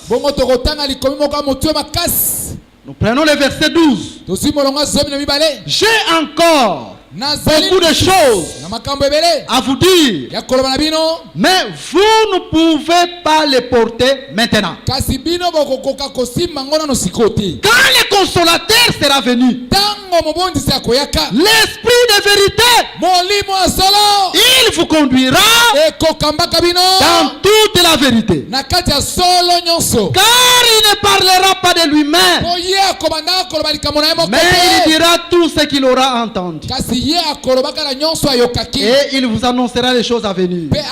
Nous prenons le verset 12. J'ai encore beaucoup de choses à vous dire, mais vous ne pouvez pas les porter maintenant. Quand le consolateur sera venu, l'esprit de vérité, il vous conduira dans toute la vérité, car il ne parlera pas de lui-même, mais il dira tout ce qu'il aura entendu, et il vous annoncera les choses à venir. Mais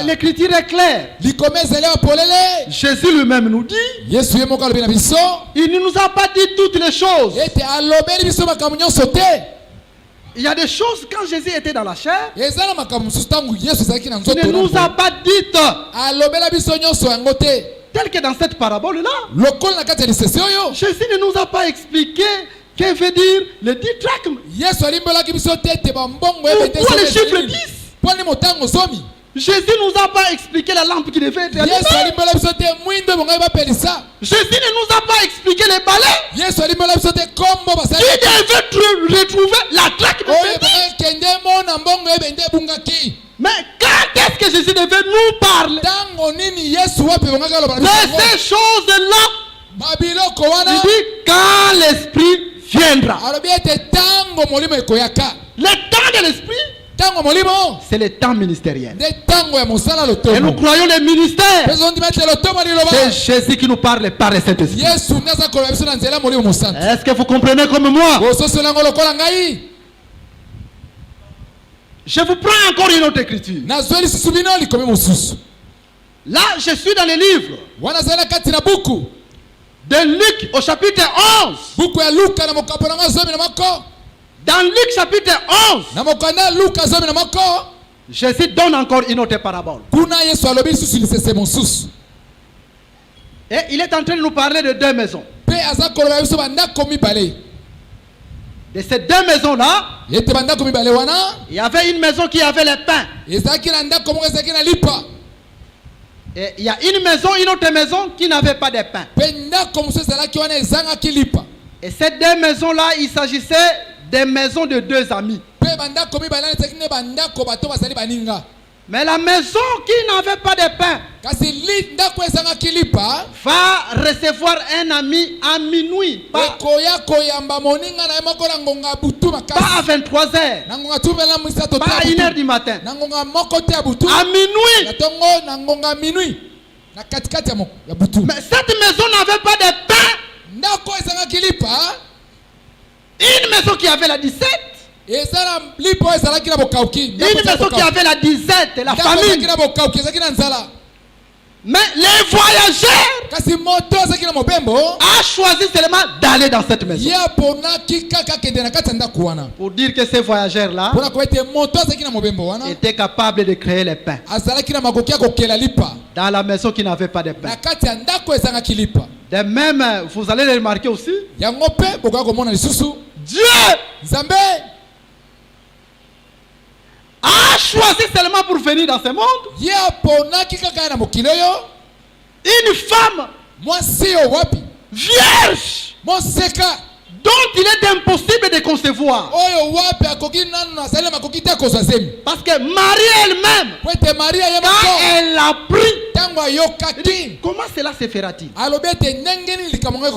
l'écriture est claire. Jésus lui-même nous dit, il ne nous a pas dit toutes les choses. Il y a des choses quand Jésus était dans la chair, il ne nous a pas dites, tel que dans cette parabole-là. Jésus ne nous a pas expliqué que veut dire le 10 drachmes. Pourquoi le chiffre 10? Jésus ne nous a pas expliqué la lampe qui devait être allumée. Jésus ne nous a pas expliqué les balais qui devaient retrouver la drachme. Mais quand est-ce que Jésus devait nous parler de ces choses-là? Il dit quand l'esprit viendra. Le temps de l'esprit, c'est le temps ministériel. Et nous croyons le ministère. C'est Jésus qui nous parle par le Saint-Esprit. Est-ce que vous comprenez comme moi? Je vous prends encore une autre écriture. Là, je suis dans les livres de Luc au chapitre 11. Dans Luc chapitre 11, Jésus donne encore une autre parabole. Et il est en train de nous parler de deux maisons. De ces deux maisons-là, il y avait une maison qui avait les pains. Et il y a une maison, une autre maison qui n'avait pas de pain. Et ces deux maisons-là, il s'agissait des maisons de deux amis. Mais la maison qui n'avait pas de pain va recevoir un ami à minuit, pas à 23h, pas à 1h du matin, à minuit. Mais cette maison n'avait pas de pain. Une maison qui avait la 17, une maison qui avait la 17, la famille. Mais les voyageurs a choisi seulement d'aller dans cette maison. Pour dire que ces voyageurs-là étaient capables de créer les pains dans la maison qui n'avait pas de pain. De même, vous allez le remarquer aussi, Dieu a choisi seulement pour venir dans ce monde une femme vierge dont il est impossible de concevoir. Parce que Marie elle-même, quand elle a pris, comment cela se fera-t-il?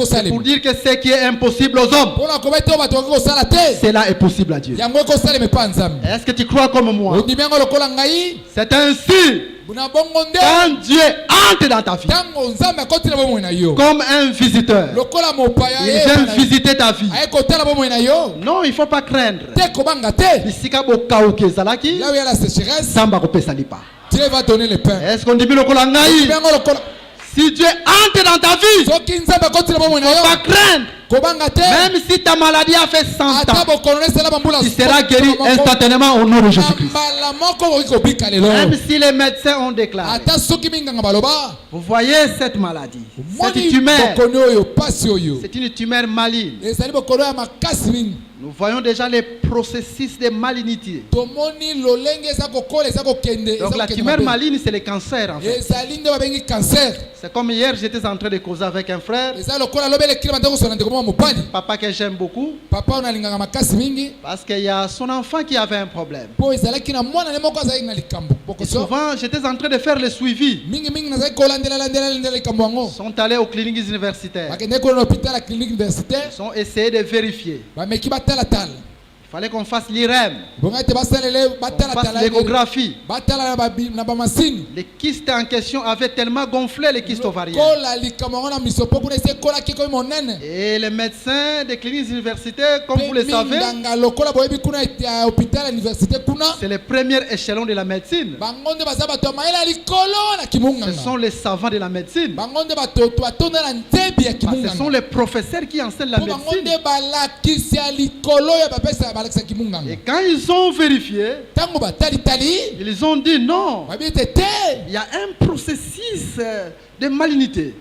C'est pour dire que ce qui est impossible aux hommes, cela est possible à Dieu. Est-ce que tu crois comme moi? C'est ainsi. Quand Dieu entre dans ta vie comme un visiteur, il vient visiter ta vie. Non, il ne faut pas craindre. Dieu va donner le pain. Est-ce qu'on dit si Dieu entre dans ta vie, il ne faut pas craindre. Même si ta maladie a fait 100 ans, tu seras guéri instantanément au nom de Jésus-Christ. Même si les médecins ont déclaré. Vous voyez cette maladie. C'est une tumeur. C'est une tumeur maligne. Nous voyons déjà les processus de malignité. Donc la tumeur maligne, c'est le cancer en fait. C'est comme hier, j'étais en train de causer avec un frère. Papa que j'aime beaucoup. Parce qu'il y a son enfant qui avait un problème. Et souvent, j'étais en train de faire le suivi. Ils sont allés aux cliniques universitaires. Ils ont essayé de vérifier. Il fallait qu'on fasse l'IRM, qu'on fasse l'échographie. Les kystes en question avaient tellement gonflé les kystes ovariens. Et les médecins des cliniques universitaires, comme vous le savez, c'est le premier échelon de la médecine. Ce sont les savants de la médecine. Ce sont les professeurs qui enseignent la médecine. Et quand ils ont vérifié, ils ont dit non, il y a un processus de malignité.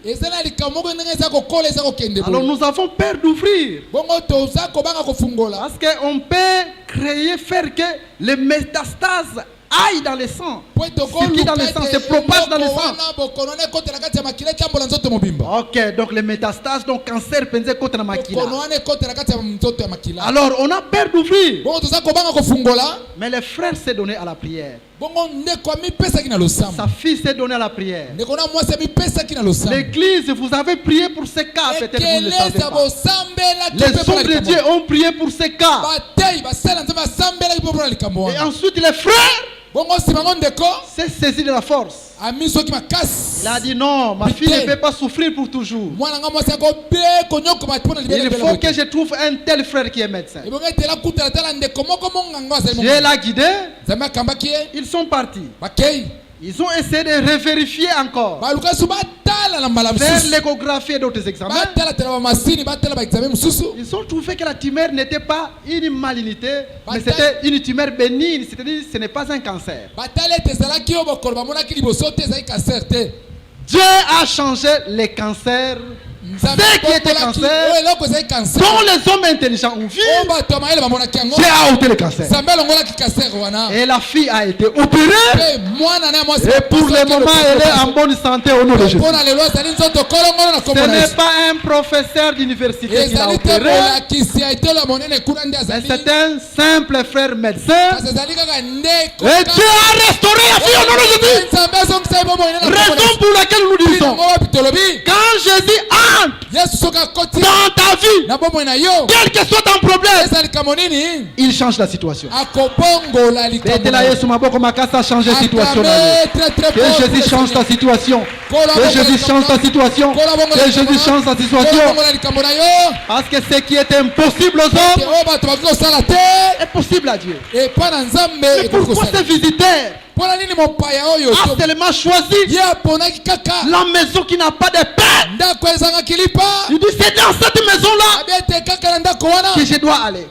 Alors nous avons peur d'ouvrir. Parce qu'on peut faire que les métastases aille dans le sang, circule dans le sang, se propage dans le sang. Ok, donc les métastases, donc cancer, penze contre la makila. Alors on a peur d'ouvrir. Mais le frère s'est donné à la prière. Sa fille s'est donnée à la prière. L'église, vous avez prié pour ces cas, peut-être vous ne le savez pas. Les hommes de Dieu ont prié pour ces cas. Et ensuite les frères s'est saisi de la force. Il a dit non, ma fille ne peut pas souffrir pour toujours. Il faut que je trouve un tel frère qui est médecin. Dieu l'a guidé. Ils sont partis. Ils ont essayé de revérifier encore. Faire l'échographie et d'autres examens. Ils ont trouvé que la tumeur n'était pas une malignité, mais c'était une tumeur bénigne. C'est-à-dire ce n'est pas un cancer. Dieu a changé les cancers. Ce qui était cancer, dont les hommes intelligents ont vu, Dieu a ôté le cancer. Et la fille a été opérée. Et pour le moment, elle est en bonne santé au nom de Jésus. Ce n'est pas un professeur d'université qui l'a opéré, mais c'est un simple frère médecin. Et Dieu a restauré la fille au nom de Jésus. Raison pour laquelle nous disons, quand Jésus entre dans ta vie, quel que soit ton problème, il change la situation. Que Jésus change ta situation. Que Jésus change ta situation. Que Jésus change ta situation. Parce que ce qui est impossible aux hommes est possible à Dieu. Mais pourquoi ces visiteurs a tellement choisi la maison qui n'a pas de paix? Il dit c'est dans cette maison-là que je dois aller.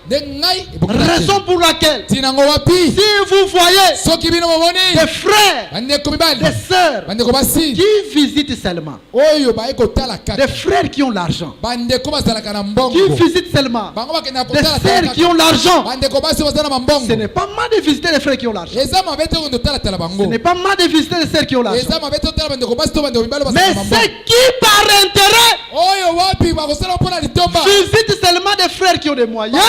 Raison pour laquelle, si vous voyez des frères, des sœurs qui visitent seulement, des frères qui ont l'argent, qui visitent seulement, des sœurs qui ont l'argent, ce n'est pas mal de visiter les frères qui ont l'argent. Ce n'est pas mal de visiter les sœurs qui ont l'argent. Mais c'est qui par intérêt visite seulement des frères qui ont des moyens.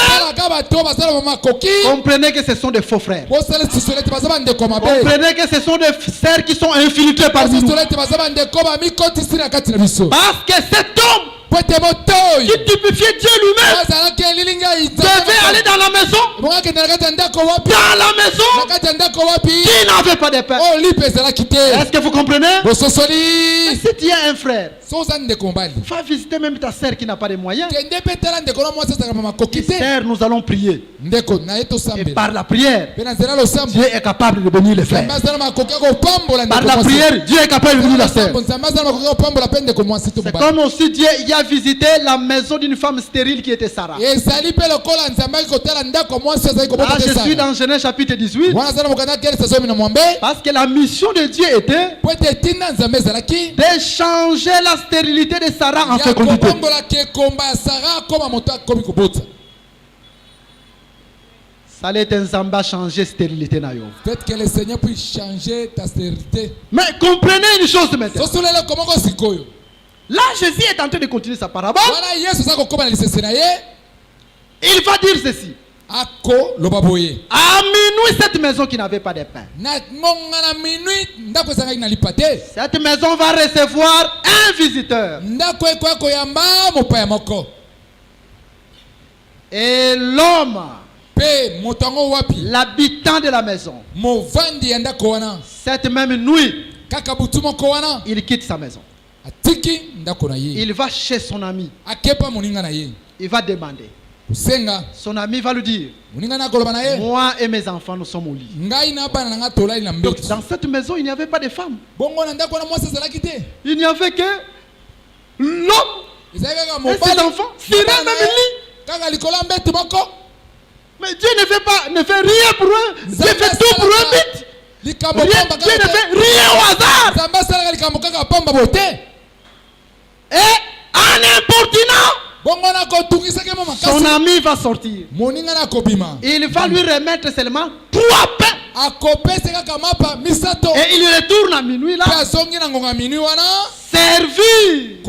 Comprenez que ce sont des faux frères. Comprenez que ce sont des sœurs qui sont infiltrées parmi nous. Parce que cet homme qui typifiait Dieu lui-même devait aller dans la maison la maison qui n'avait pas de pain. Est-ce que vous comprenez? Si tu as un frère, va visiter même ta sœur qui n'a pas de moyens. Sœur, nous allons prier. Et par la prière, Dieu est capable de bénir les frères. Par la prière, Dieu est capable de bénir la sœur. C'est comme aussi Dieu y a visité la maison d'une femme stérile qui était Sarah. Là, je suis dans Genèse chapitre 18. Parce que la mission de Dieu était de changer la stérilité de Sarah en fécondité. Ça allait être un zamba changer stérilité. Peut-être que le Seigneur puisse changer ta stérilité. Mais comprenez une chose maintenant. Là, Jésus est en train de continuer sa parabole. Il va dire ceci. À minuit, cette maison qui n'avait pas de pain, cette maison va recevoir un visiteur. Et l'homme, l'habitant de la maison, cette même nuit, il quitte sa maison. Il va chez son ami. Il va demander. Son ami va lui dire, moi et mes enfants, nous sommes au lit. Donc, dans cette maison, il n'y avait pas de femmes. Il n'y avait que l'homme et ses enfants. Sur un même lit. Mais Dieu ne fait rien pour eux. Dieu fait tout pour eux vite. Dieu ne fait rien au hasard. Et en importunant, son ami va sortir. Il va lui remettre seulement 3 pains. Et il retourne à minuit là. Servir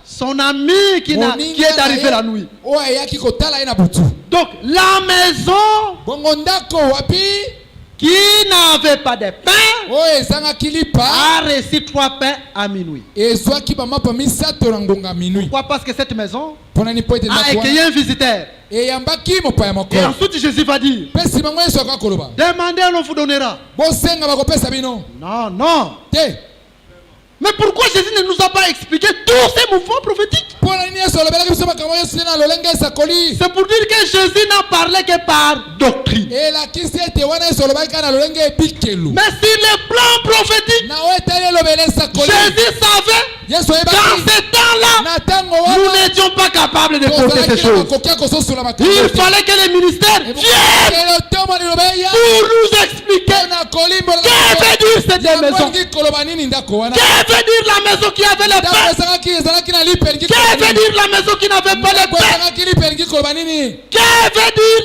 son ami qui est arrivé la nuit. Donc la maison qui n'avait pas de pain a reçu 3 pains à minuit. Pourquoi? Parce que cette maison a accueilli un visiteur. Et ensuite Jésus va dire, demandez, on vous donnera. Non, non. Mais pourquoi Jésus ne nous a pas expliqué tous ces mouvements prophétiques? C'est pour dire que Jésus n'a parlé que par doctrine. Mais sur le plan prophétique, Jésus savait dans ce temps-là, nous n'étions pas capables de porter ces choses. Il fallait que les ministères viennent pour nous expliquer qu'est-ce que veut dire cette maison. Qu'est-ce que veut dire la maison qui avait le pain? Qu'est-ce que veut dire la maison qui n'avait pas le pain? Qu'est-ce que veut dire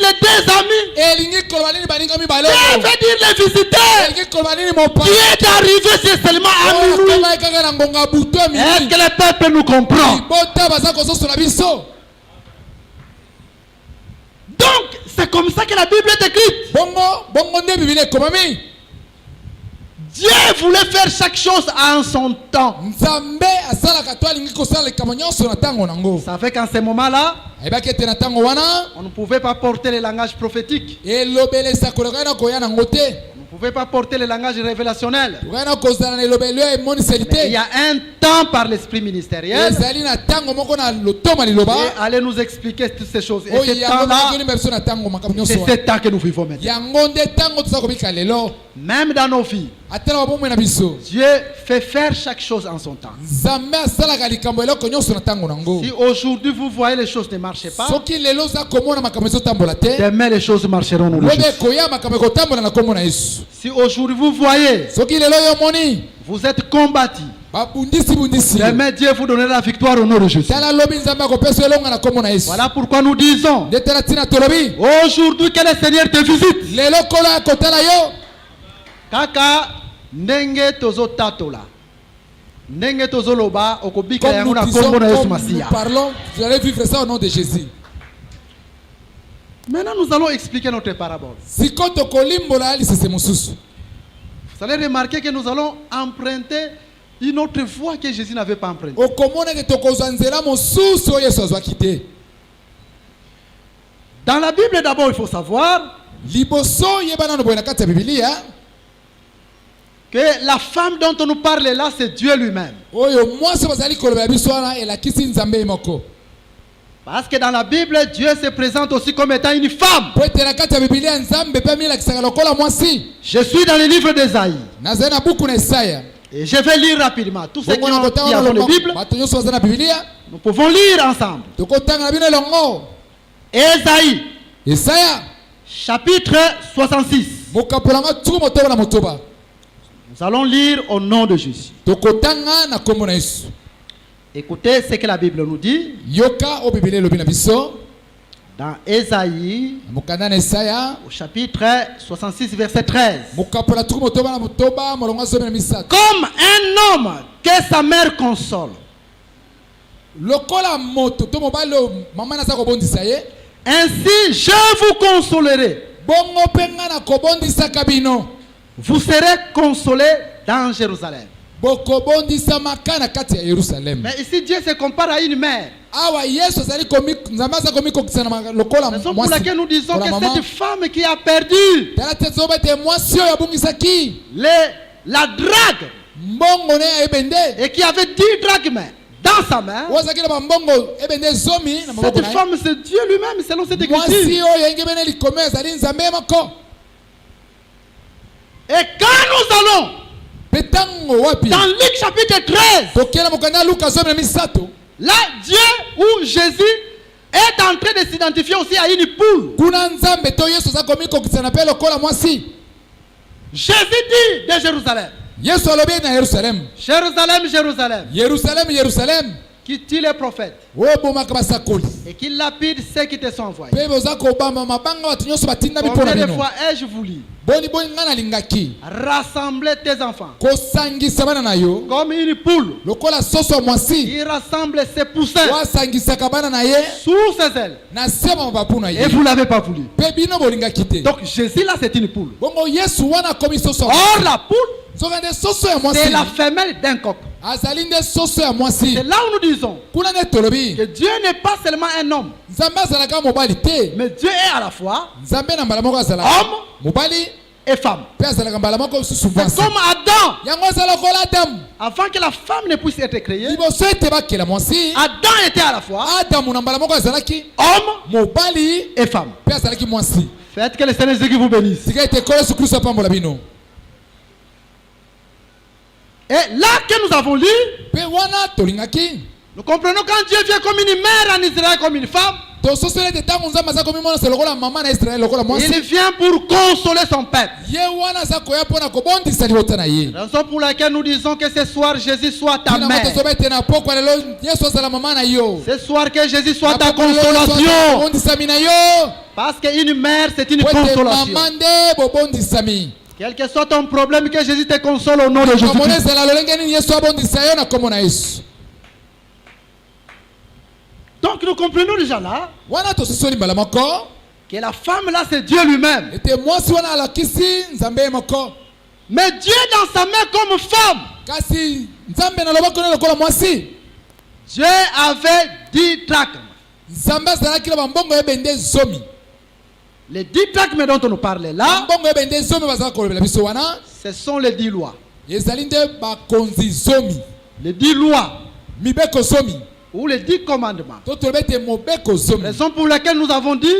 les 2 amis? Qu'est-ce que veut dire les visiteurs qui est arrivé c'est seulement à minuit? Est-ce que le peuple nous comprend? Donc, c'est comme ça que la Bible est écrite. Dieu voulait faire chaque chose en son temps. Ça fait qu'en ce moment-là, on ne pouvait pas porter le langage prophétique. On ne pouvait pas porter le langage révélationnel. Mais il y a un temps par l'esprit ministériel. Et allez nous expliquer toutes ces choses. Et ce temps-là, c'est ce temps que nous vivons maintenant. Même dans nos vies, Dieu fait faire chaque chose en son temps. Si aujourd'hui vous voyez les choses ne marchent pas, demain les choses marcheront nous. Si aujourd'hui vous voyez, vous êtes combattu, demain Dieu vous donnera la victoire au nom de Jésus. Voilà pourquoi nous disons aujourd'hui que le Seigneur te visite. Kaka ndenge tozo tatola ndenge tozo loba okobika yango na kombo na Yesu Masia. Nous parlons, vous allez vivre ça au nom de Jésus. Maintenant nous allons expliquer notre parabole. Vous allez remarquer que nous allons emprunter une autre voie que Jésus n'avait pas empruntée. Dans la Bible, d'abord, il faut savoir que la femme dont on nous parle là, c'est Dieu lui-même. Parce que dans la Bible, Dieu se présente aussi comme étant une femme. Je suis dans le livre d'Ésaïe. Et je vais lire rapidement. Tous ceux qui ont la Bible, nous pouvons lire ensemble. Ésaïe, chapitre 66. Nous allons lire au nom de Jésus. Écoutez ce que la Bible nous dit. Dans Ésaïe, au chapitre 66, verset 13. Comme un homme que sa mère console, ainsi je vous consolerai. Vous serez consolés dans Jérusalem. Mais ici Dieu se compare à une mère. C'est pour laquelle nous disons que cette femme qui a perdu la drague et qui avait 10 drachmes dans sa main, cette femme c'est Dieu lui-même selon cette écriture. Et quand nous allons dans Luc chapitre 13, là Dieu ou Jésus est en train de s'identifier aussi à une poule. Jésus dit de Jérusalem, Jérusalem, Jérusalem, Jérusalem, Jérusalem, qui tue les prophètes et qui lapide ceux qui te sont envoyés. Combien de fois ai-je voulu rassembler tes enfants comme une poule qui rassemble ses poussins sous ses ailes, et vous ne l'avez pas voulu. Donc Jésus là c'est une poule. Or la poule c'est la femelle d'un coq. C'est là où nous disons que Dieu n'est pas seulement un homme, mais Dieu est à la fois homme et femme. C'est comme Adam. Avant que la femme ne puisse être créée, Adam était à la fois homme et femme. Faites que le Seigneur Jésus vous bénisse. Et là que nous avons lu, nous comprenons quand Dieu vient comme une mère en Israël, comme une femme, il vient pour consoler son peuple. Raison pour laquelle nous disons que ce soir Jésus soit ta mère. Ce soir que Jésus soit ta consolation. Parce qu'une mère c'est une consolation. Quel que soit ton problème, que Jésus te console au nom de Jésus. Donc nous comprenons déjà là que la femme là c'est Dieu lui-même. Mais Dieu dans sa main comme femme, Dieu avait 10 drachmes. Les 10 drachmes dont on nous parle là, ce sont les 10 lois. Les 10 lois ou les 10 commandements. Raison pour laquelle nous avons dit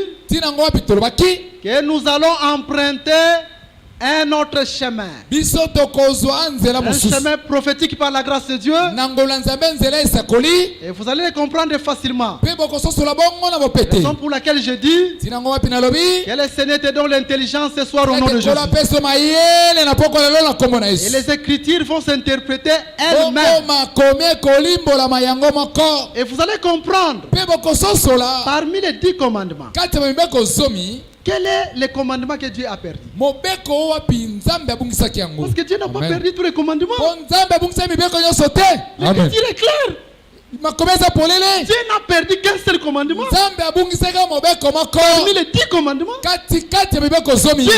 que nous allons emprunter un autre chemin. Un chemin prophétique par la grâce de Dieu. Et vous allez le comprendre facilement. Raison pour laquelle je dis que le Seigneur te donne l'intelligence ce soir au nom de Jésus. Et les Écritures vont s'interpréter elles-mêmes. Et vous allez comprendre parmi les 10 commandements, quel est le commandement que Dieu a perdu? Parce que Dieu n'a pas perdu tous les commandements. L'Écriture est claire. Dieu n'a perdu qu'un seul commandement. Parmi les 10 commandements, Dieu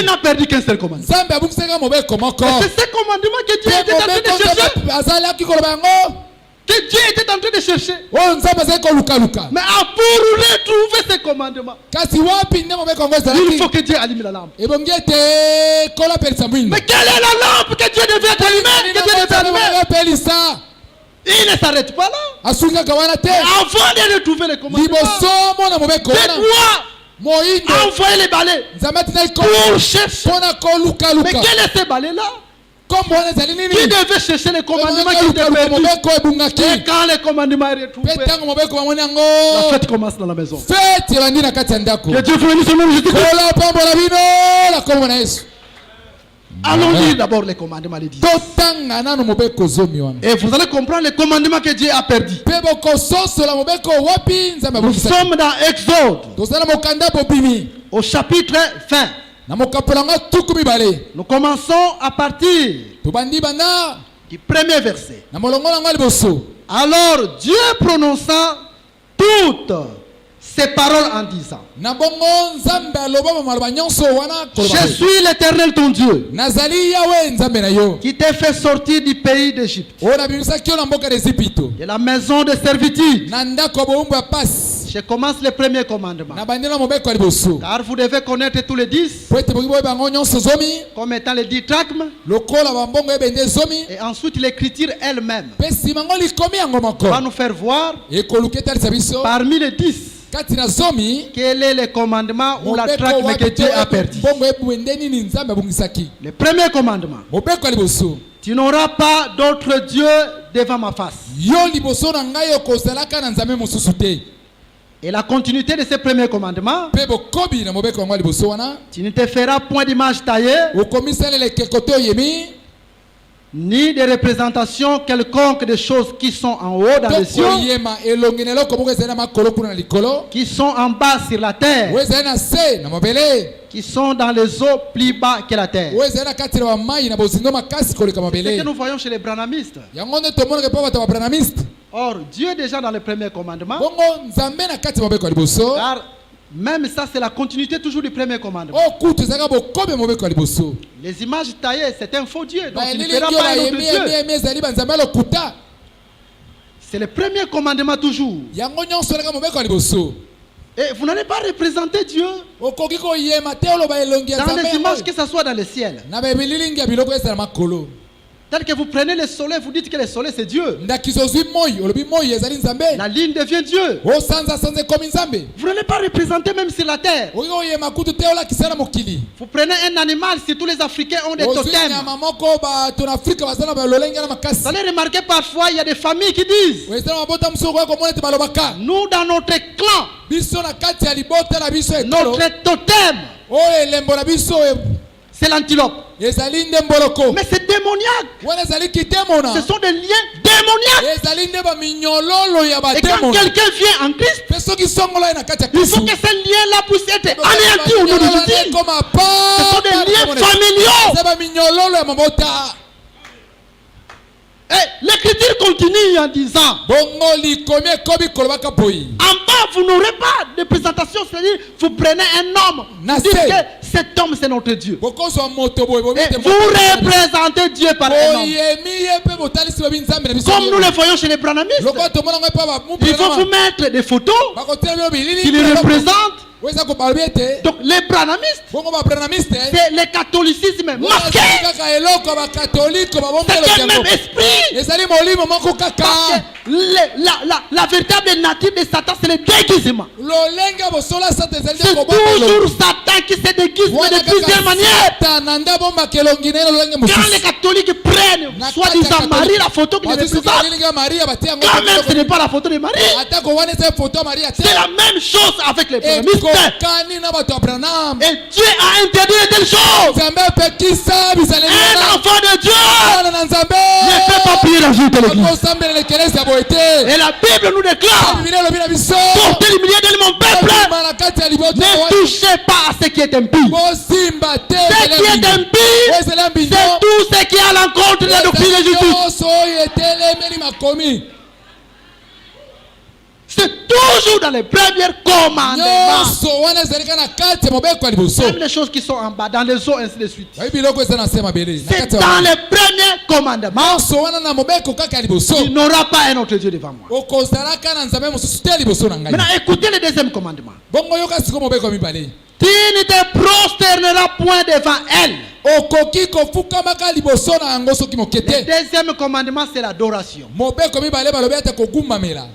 n'a perdu qu'un seul commandement. C'est ce commandement que Dieu était en train de chercher. que Dieu était en train de chercher. Mais pour retrouver ses commandements, il faut que Dieu allume la lampe. Mais quelle est la lampe que Dieu devait allumer? Il ne s'arrête pas là. Mais avant de retrouver les commandements, envoyer les balais pour chercher. Mais quel est ce balai-là? Qui devait chercher les commandements qui étaient perdus? Et quand les commandements est retrouvé, la fête commence dans la maison. Que Dieu vous bénisse au nom de Jésus. Allons lire d'abord les commandements les 10. Et vous allez comprendre les commandements que Dieu a perdus. Nous sommes dans Exode, au chapitre 20. Nous commençons à partir du premier verset. Alors Dieu prononça toutes ces paroles en disant: je suis l'Éternel ton Dieu, qui t'ai fait sortir du pays d'Égypte, de la maison de servitude. Je commence le premier commandement, car vous devez connaître tous les 10 comme étant les 10 drachmes, et ensuite l'écriture elle-même va nous faire voir parmi les 10 quel est le commandement ou la drachme que Dieu a perdu. Le premier commandement: tu n'auras pas d'autre Dieu devant ma face. Et la continuité de ce premier commandement: tu ne te feras point d'image taillée, ni de représentation quelconque des choses qui sont en haut dans les cieux, qui sont en bas sur la terre, qui sont dans les eaux plus bas que la terre. C'est ce que nous voyons chez les branhamistes. Or, Dieu est déjà dans le premier commandement. Car même ça, c'est la continuité toujours du premier commandement. Les images taillées, c'est un faux Dieu. Donc il ne fera pas un autre Dieu. C'est le premier commandement toujours. Et vous n'allez pas représenter Dieu dans les images, que ce soit dans le ciel. Tel que vous prenez le soleil, vous dites que le soleil c'est Dieu. La ligne devient Dieu. Vous n'allez pas représenter même sur la terre. Vous prenez un animal, si tous les Africains ont des totems. Vous allez remarquer parfois, il y a des familles qui disent: nous dans notre clan, notre totem, c'est l'antilope. Mais c'est démoniaque. Ce sont des liens démoniaques. Et quand quelqu'un vient en Christ, il faut que ces liens-là puissent être anéantis au nom de Jésus. Ce sont des liens familiaux. Et l'écriture continue en disant: en bas, vous n'aurez pas de présentation, c'est-à-dire vous prenez un homme, vous dites que cet homme c'est notre Dieu. Et vous représentez Dieu par un homme. Comme nous le voyons chez les branhamistes. Il faut vous mettre des photos qui les représentent. Donc les branhamistes, c'est le catholicisme masqué. C'est le même esprit. La véritable nature de Satan, c'est le déguisement. C'est toujours Satan qui se déguise de plusieurs manières. Quand les catholiques prennent soi-disant Marie, la photo qui les représente, quand même ce n'est pas la photo de Marie. C'est la même chose avec les branhamistes. Et Dieu a interdit de telles choses. Un enfant de Dieu ne peut pas prier dans une telle église. Et la Bible nous déclare: portez l'humilié de mon peuple, ne touchez pas à ce qui est impie. Ce qui est impie, c'est tout ce qui est à l'encontre de la doctrine de Jésus. C'est tout toujours dans les premiers commandements. Même les choses qui sont en bas, dans les eaux, ainsi de suite. C'est dans les premiers commandements. Il n'aura pas un autre Dieu devant moi. Maintenant, écoutez le deuxième commandement. Tu ne te prosterneras point devant elle. Le deuxième commandement, c'est l'adoration.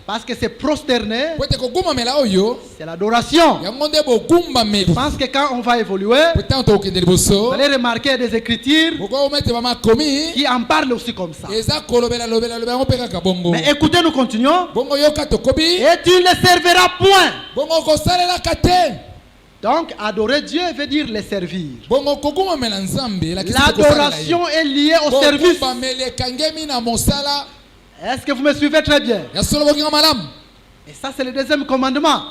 Parce que c'est prosterner, c'est l'adoration. Je pense que quand on va évoluer, vous allez remarquer des écritures qui en parlent aussi comme ça. Mais écoutez, nous continuons. Et tu ne le serviras point. Donc, adorer Dieu veut dire le servir. L'adoration est liée au service. Est-ce que vous me suivez très bien? Et ça, c'est le deuxième commandement.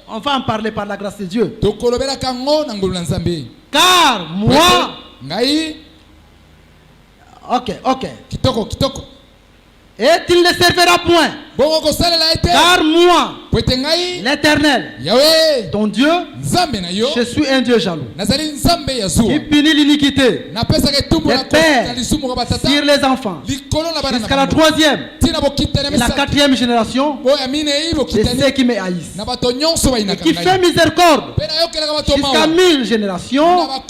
On va en parler par la grâce de Dieu. Car moi... Ok. Et tu ne le serviras point. Car moi, l'Éternel, ton Dieu, je suis un Dieu jaloux, qui punit l'iniquité des pères sur les enfants jusqu'à la troisième et la quatrième génération de ceux qui me haïssent, et qui fait miséricorde jusqu'à 1000 générations à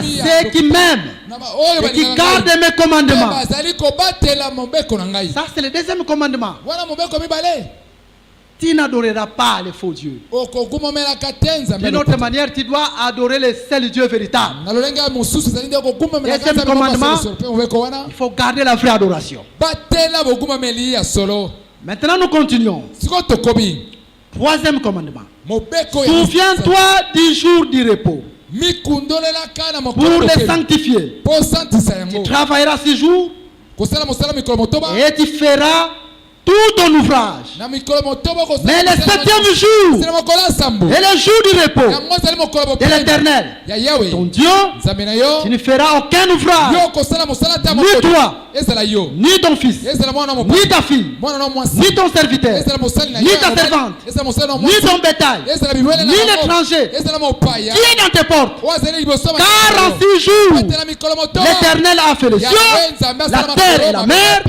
ceux qui m'aiment et qui gardent mes commandements. Ça, c'est le deuxième commandement. Tu n'adoreras pas les faux dieux. D'une autre manière, tu dois adorer le seul Dieu véritable. Deuxième commandement, il faut garder la vraie adoration. Maintenant, nous continuons. Troisième commandement. Souviens-toi du jour du repos pour le sanctifier. Tu travailleras 6 jours et tu feras tout ton ouvrage. Mais le 7e jour est le jour du repos de l'Éternel, ton Dieu. Tu ne feras aucun ouvrage, ni toi, ni ton fils, ni ta fille, ni ton serviteur, ni ta servante, ni ton bétail, ni l'étranger qui est dans tes portes. Car en 6 jours, l'Éternel a fait les cieux, la terre et la mer,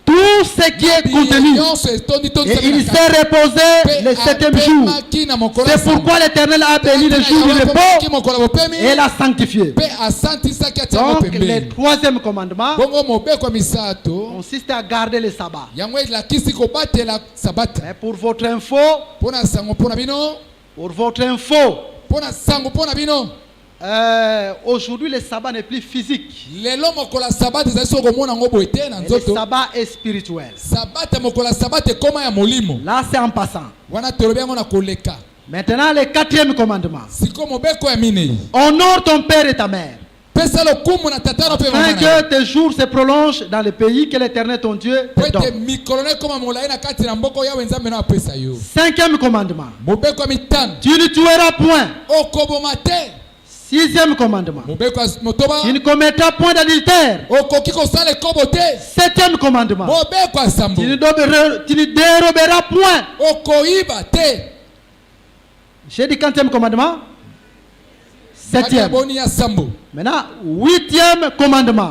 tout ce qui est contenu, et il s'est reposé le 7e jour. C'est pourquoi l'Éternel a béni le jour du repos et l'a sanctifié. Donc, le 3e commandement consiste à garder le sabbat. Et pour votre info, aujourd'hui le sabbat n'est plus physique. Le sabbat est spirituel. Là c'est en passant. Maintenant le 4e commandement. Honore ton père et ta mère, afin que tes jours se prolongent dans le pays que l'Éternel ton Dieu te donne. 5e commandement. Tu ne tueras point. 6e commandement. Tu ne commettras point d'adultère. 7e commandement. Tu ne déroberas point. J'ai dit 4e commandement. 7e. Maintenant, 8e commandement.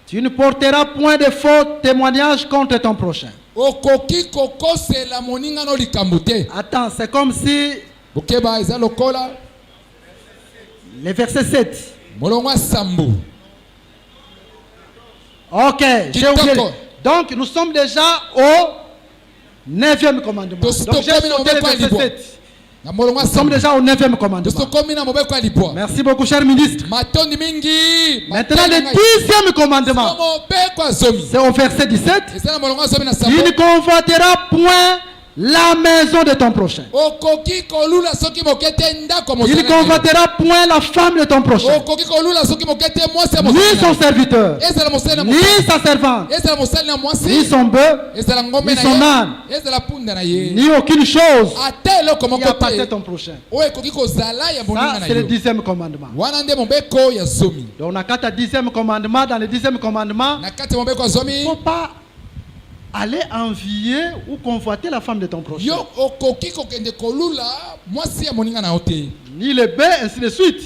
Tu ne porteras point de faux témoignages contre ton prochain. Attends, c'est comme si le verset 7. Ok, j'ai oublié. Donc nous sommes déjà au 9e commandement. Donc j'ai sauté le verset 7. Nous sommes déjà au 9e commandement. Merci beaucoup, cher ministre. Maintenant, le 10e commandement, c'est au verset 17. Tu ne convoiteras point la maison de ton prochain. Il ne convoitera point la femme de ton prochain, ni son serviteur, ni sa servante, ni son bœuf, ni son âne, ni aucune chose qui appartient à ton prochain. Ça, c'est le 10e commandement. Donc, on a 4 10e commandement. Dans le 10e commandement, il ne faut pas aller envier ou convoiter la femme de ton prochain. Ni le bœuf, ainsi de suite.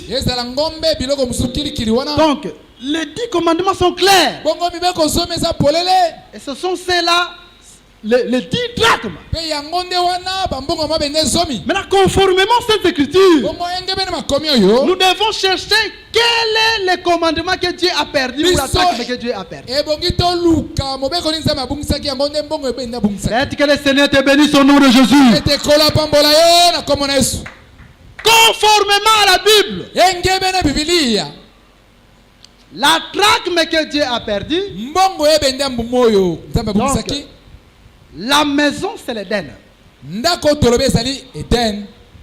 Donc, les 10 commandements sont clairs. Et ce sont ceux-là, les 10 drachmes. Maintenant, conformément à cette écriture, nous devons chercher quel est le commandement que Dieu a perdu ou la drachme que Dieu a perdu. Faites que le Seigneur te bénisse au nom de Jésus. Conformément à la Bible, la drachme que Dieu a perdue, la maison, c'est l'Éden.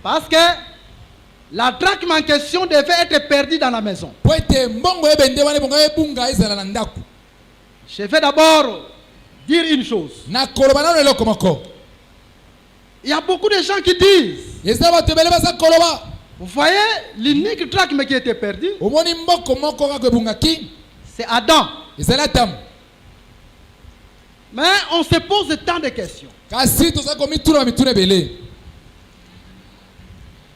Parce que la drachme en question devait être perdue dans la maison. Je vais d'abord dire une chose. Il y a beaucoup de gens qui disent, vous voyez, l'unique drachme qui était perdu, c'est Adam. Mais on se pose tant de questions.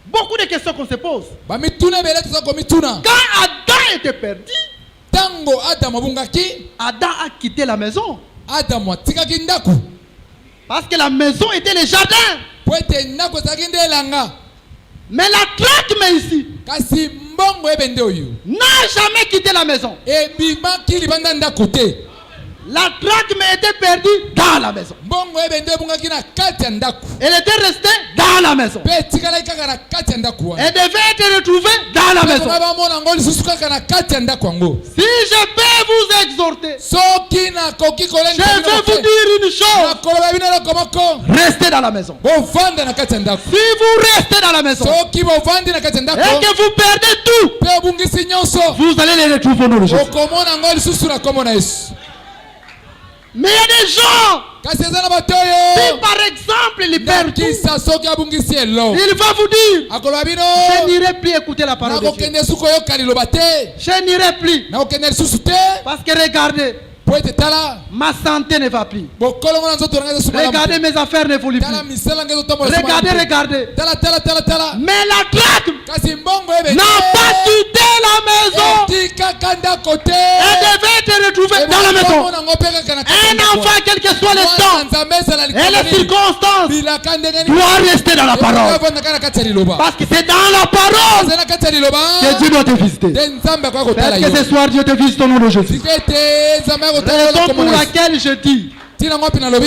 Beaucoup de questions qu'on se pose. Quand Adam était perdu, Adam a quitté la maison. Parce que la maison était le jardin. Mais la drachme ici n'a jamais quitté la maison. La drachme était perdue dans la maison. Elle était restée dans la maison. Elle devait être retrouvée dans la maison. Si je peux vous exhorter, je veux vous dire une chose. Restez dans la maison. Si vous restez dans la maison et que vous perdez tout, vous allez les retrouver au nom de Jésus. Mais il y a des gens qui, par exemple, ils perdent tout. Il va vous dire, je n'irai plus écouter la parole de Dieu. Je n'irai plus. Parce que regardez, ma santé ne va plus. Regardez, mes affaires ne vont plus. Regardez. Mais la drachme n'a pas quitté la maison. Elle devait être retrouvée dans la maison. Un enfant, quel que soit le temps et les circonstances, doit rester dans la parole. Parce que c'est dans la parole que Dieu doit te visiter. Est-ce que ce soir Dieu te visite au nom de Jésus? Raison pour laquelle je dis,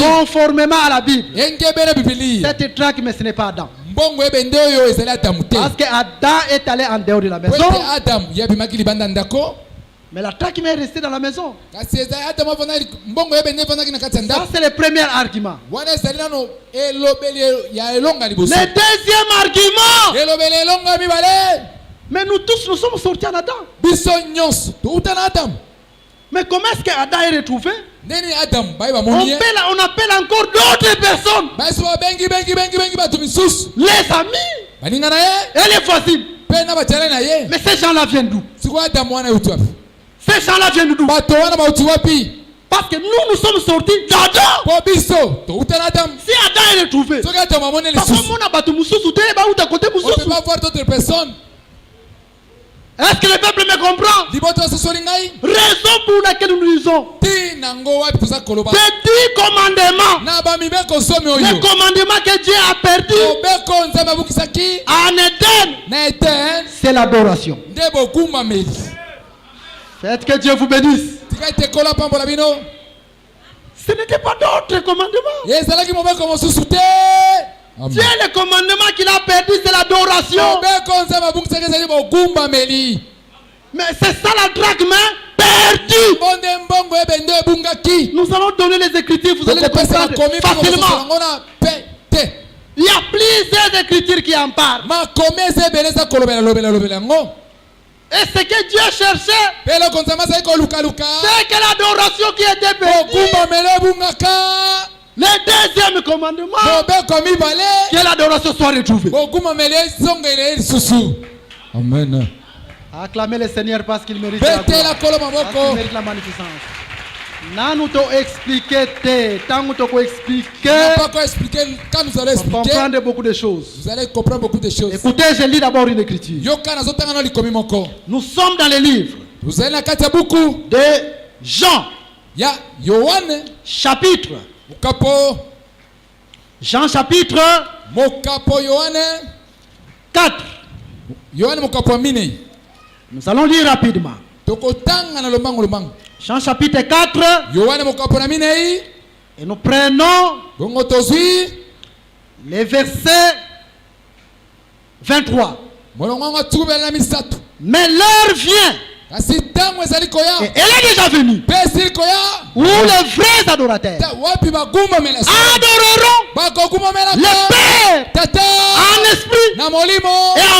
conformément à la Bible, cette drachme, ce n'est pas Adam. Parce que Adam est allé en dehors de la maison. Mais la drachme est restée dans la maison. Ça, c'est le premier argument. Le deuxième argument. Mais nous tous, nous sommes sortis en Adam. Mais comment est-ce qu'Adam est retrouvé? On appelle encore d'autres personnes. Les amis et les voisins. Mais ces gens-là viennent d'où? Ces gens-là viennent d'où? Parce que nous sommes sortis d'Adam. Si Adam est retrouvé, on ne peut pas voir d'autres personnes. Est-ce que le peuple me comprend? Raison pour laquelle nous disons les 10 commandements. Le commandement que Dieu a perdu en Éden, c'est l'adoration. Faites que Dieu vous bénisse. Ce n'était pas d'autres commandements. Dieu, le commandement qu'il a perdu, c'est l'adoration. Mais c'est ça la drachme perdue. Nous allons donner les écritures, vous allez comprendre facilement. plusieurs écritures qui en parlent. Et ce que Dieu cherchait, c'est que l'adoration qui était bénie. Le deuxième commandement, que l'adoration soit retrouvée. Amen. Acclamez le Seigneur parce qu'il mérite la gloire, parce qu'il mérite la magnificence. Nanuto expliquer, comprendre beaucoup de choses. Vous allez comprendre beaucoup de choses. Écoutez, je lis d'abord une écriture. Nous sommes dans les livres de Jean, chapitre. Jean chapitre 4. Nous allons lire rapidement. Jean chapitre 4. Et nous prenons les versets 23. Mais l'heure vient. Et elle est déjà venue où les vrais adorateurs adoreront le Père en esprit et en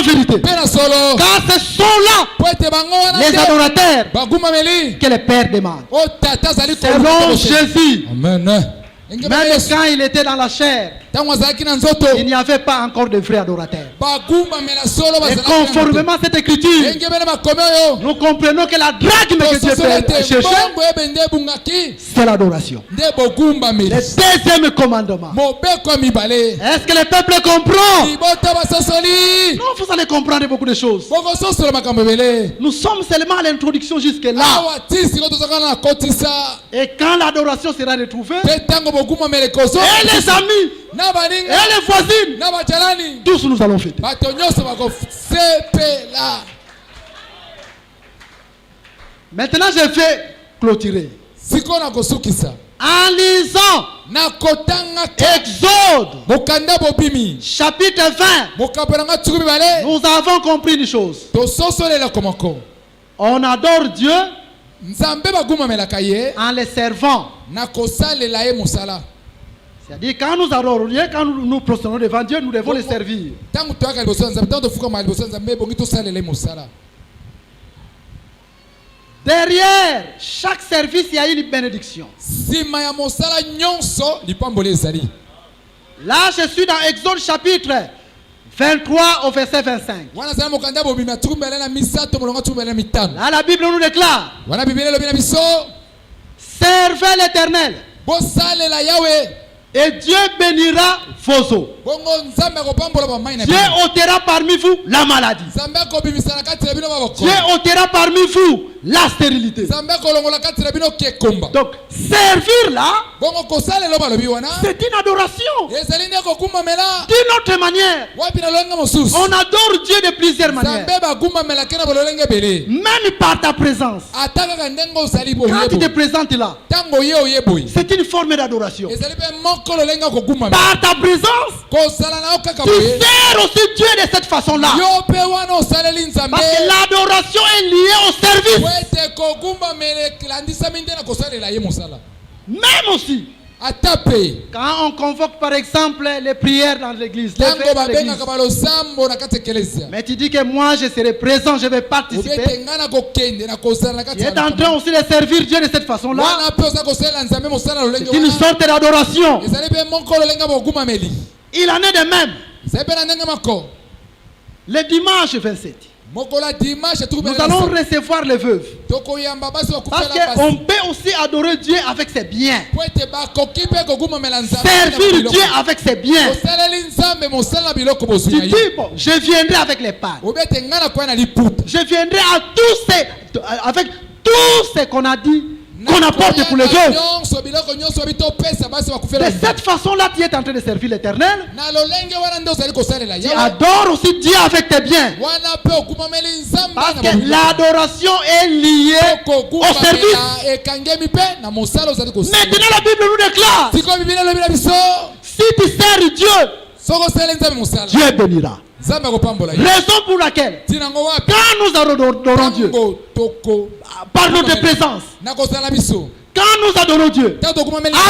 vérité. Car ce sont là les adorateurs que le Père demande. Selon Jésus, Amen. même quand il était dans la chair, il n'y avait pas encore de vrais adorateurs. Et conformément à cette écriture, nous comprenons que la drachme que Dieu cherchait, c'est l'adoration. Le deuxième commandement. Est-ce que le peuple comprend? Non, vous allez comprendre beaucoup de choses. Nous sommes seulement à l'introduction jusque-là. Et quand l'adoration sera retrouvée, et les amis, et les voisines, tous nous allons fêter. Maintenant, je vais clôturer en lisant Exode chapitre 20. Nous avons compris une chose. On adore Dieu en le servant. C'est-à-dire quand nous adorons Dieu, quand nous prosternons devant Dieu, nous devons le servir. Derrière chaque service, il y a une bénédiction. Là, je suis dans Exode chapitre 23 au verset 25. Là, la Bible nous déclare: servez l'Éternel, et Dieu bénira vos eaux. Dieu ôtera parmi vous la maladie. Dieu ôtera parmi vous la stérilité. Donc, servir là, c'est une adoration. D'une autre manière, on adore Dieu de plusieurs manières. Même par ta présence. Quand tu te présentes là, c'est une forme d'adoration. Par ta présence, tu sers aussi Dieu de cette façon-là. Parce que l'adoration est liée au service. Même aussi, quand on convoque par exemple les prières dans l'église, mais tu dis que moi je serai présent, je vais participer, tu es en train aussi de servir Dieu de cette façon-là. C'est une sorte d'adoration. Il en est de même. Le dimanche 27, nous allons recevoir les veuves. Parce qu'on peut aussi adorer Dieu avec ses biens. Servir Dieu avec ses biens. Tu dis, bon, je viendrai avec les pâtes. Je viendrai avec tout ce qu'on a dit, qu'on apporte pour les veuves. De cette façon-là, tu es en train de servir l'Éternel. Tu adores aussi Dieu avec tes biens. Parce que l'adoration est liée au service. Maintenant, la Bible nous déclare: si tu sers Dieu, Dieu bénira. Raison pour laquelle, quand nous adorons Dieu par notre présence, Quand nous adorons Dieu,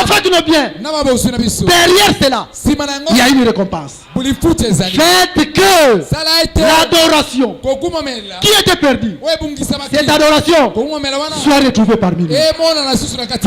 afin de nos biens, derrière cela, il y a une récompense. Faites que l'adoration qui était perdue, cette adoration soit retrouvée parmi nous.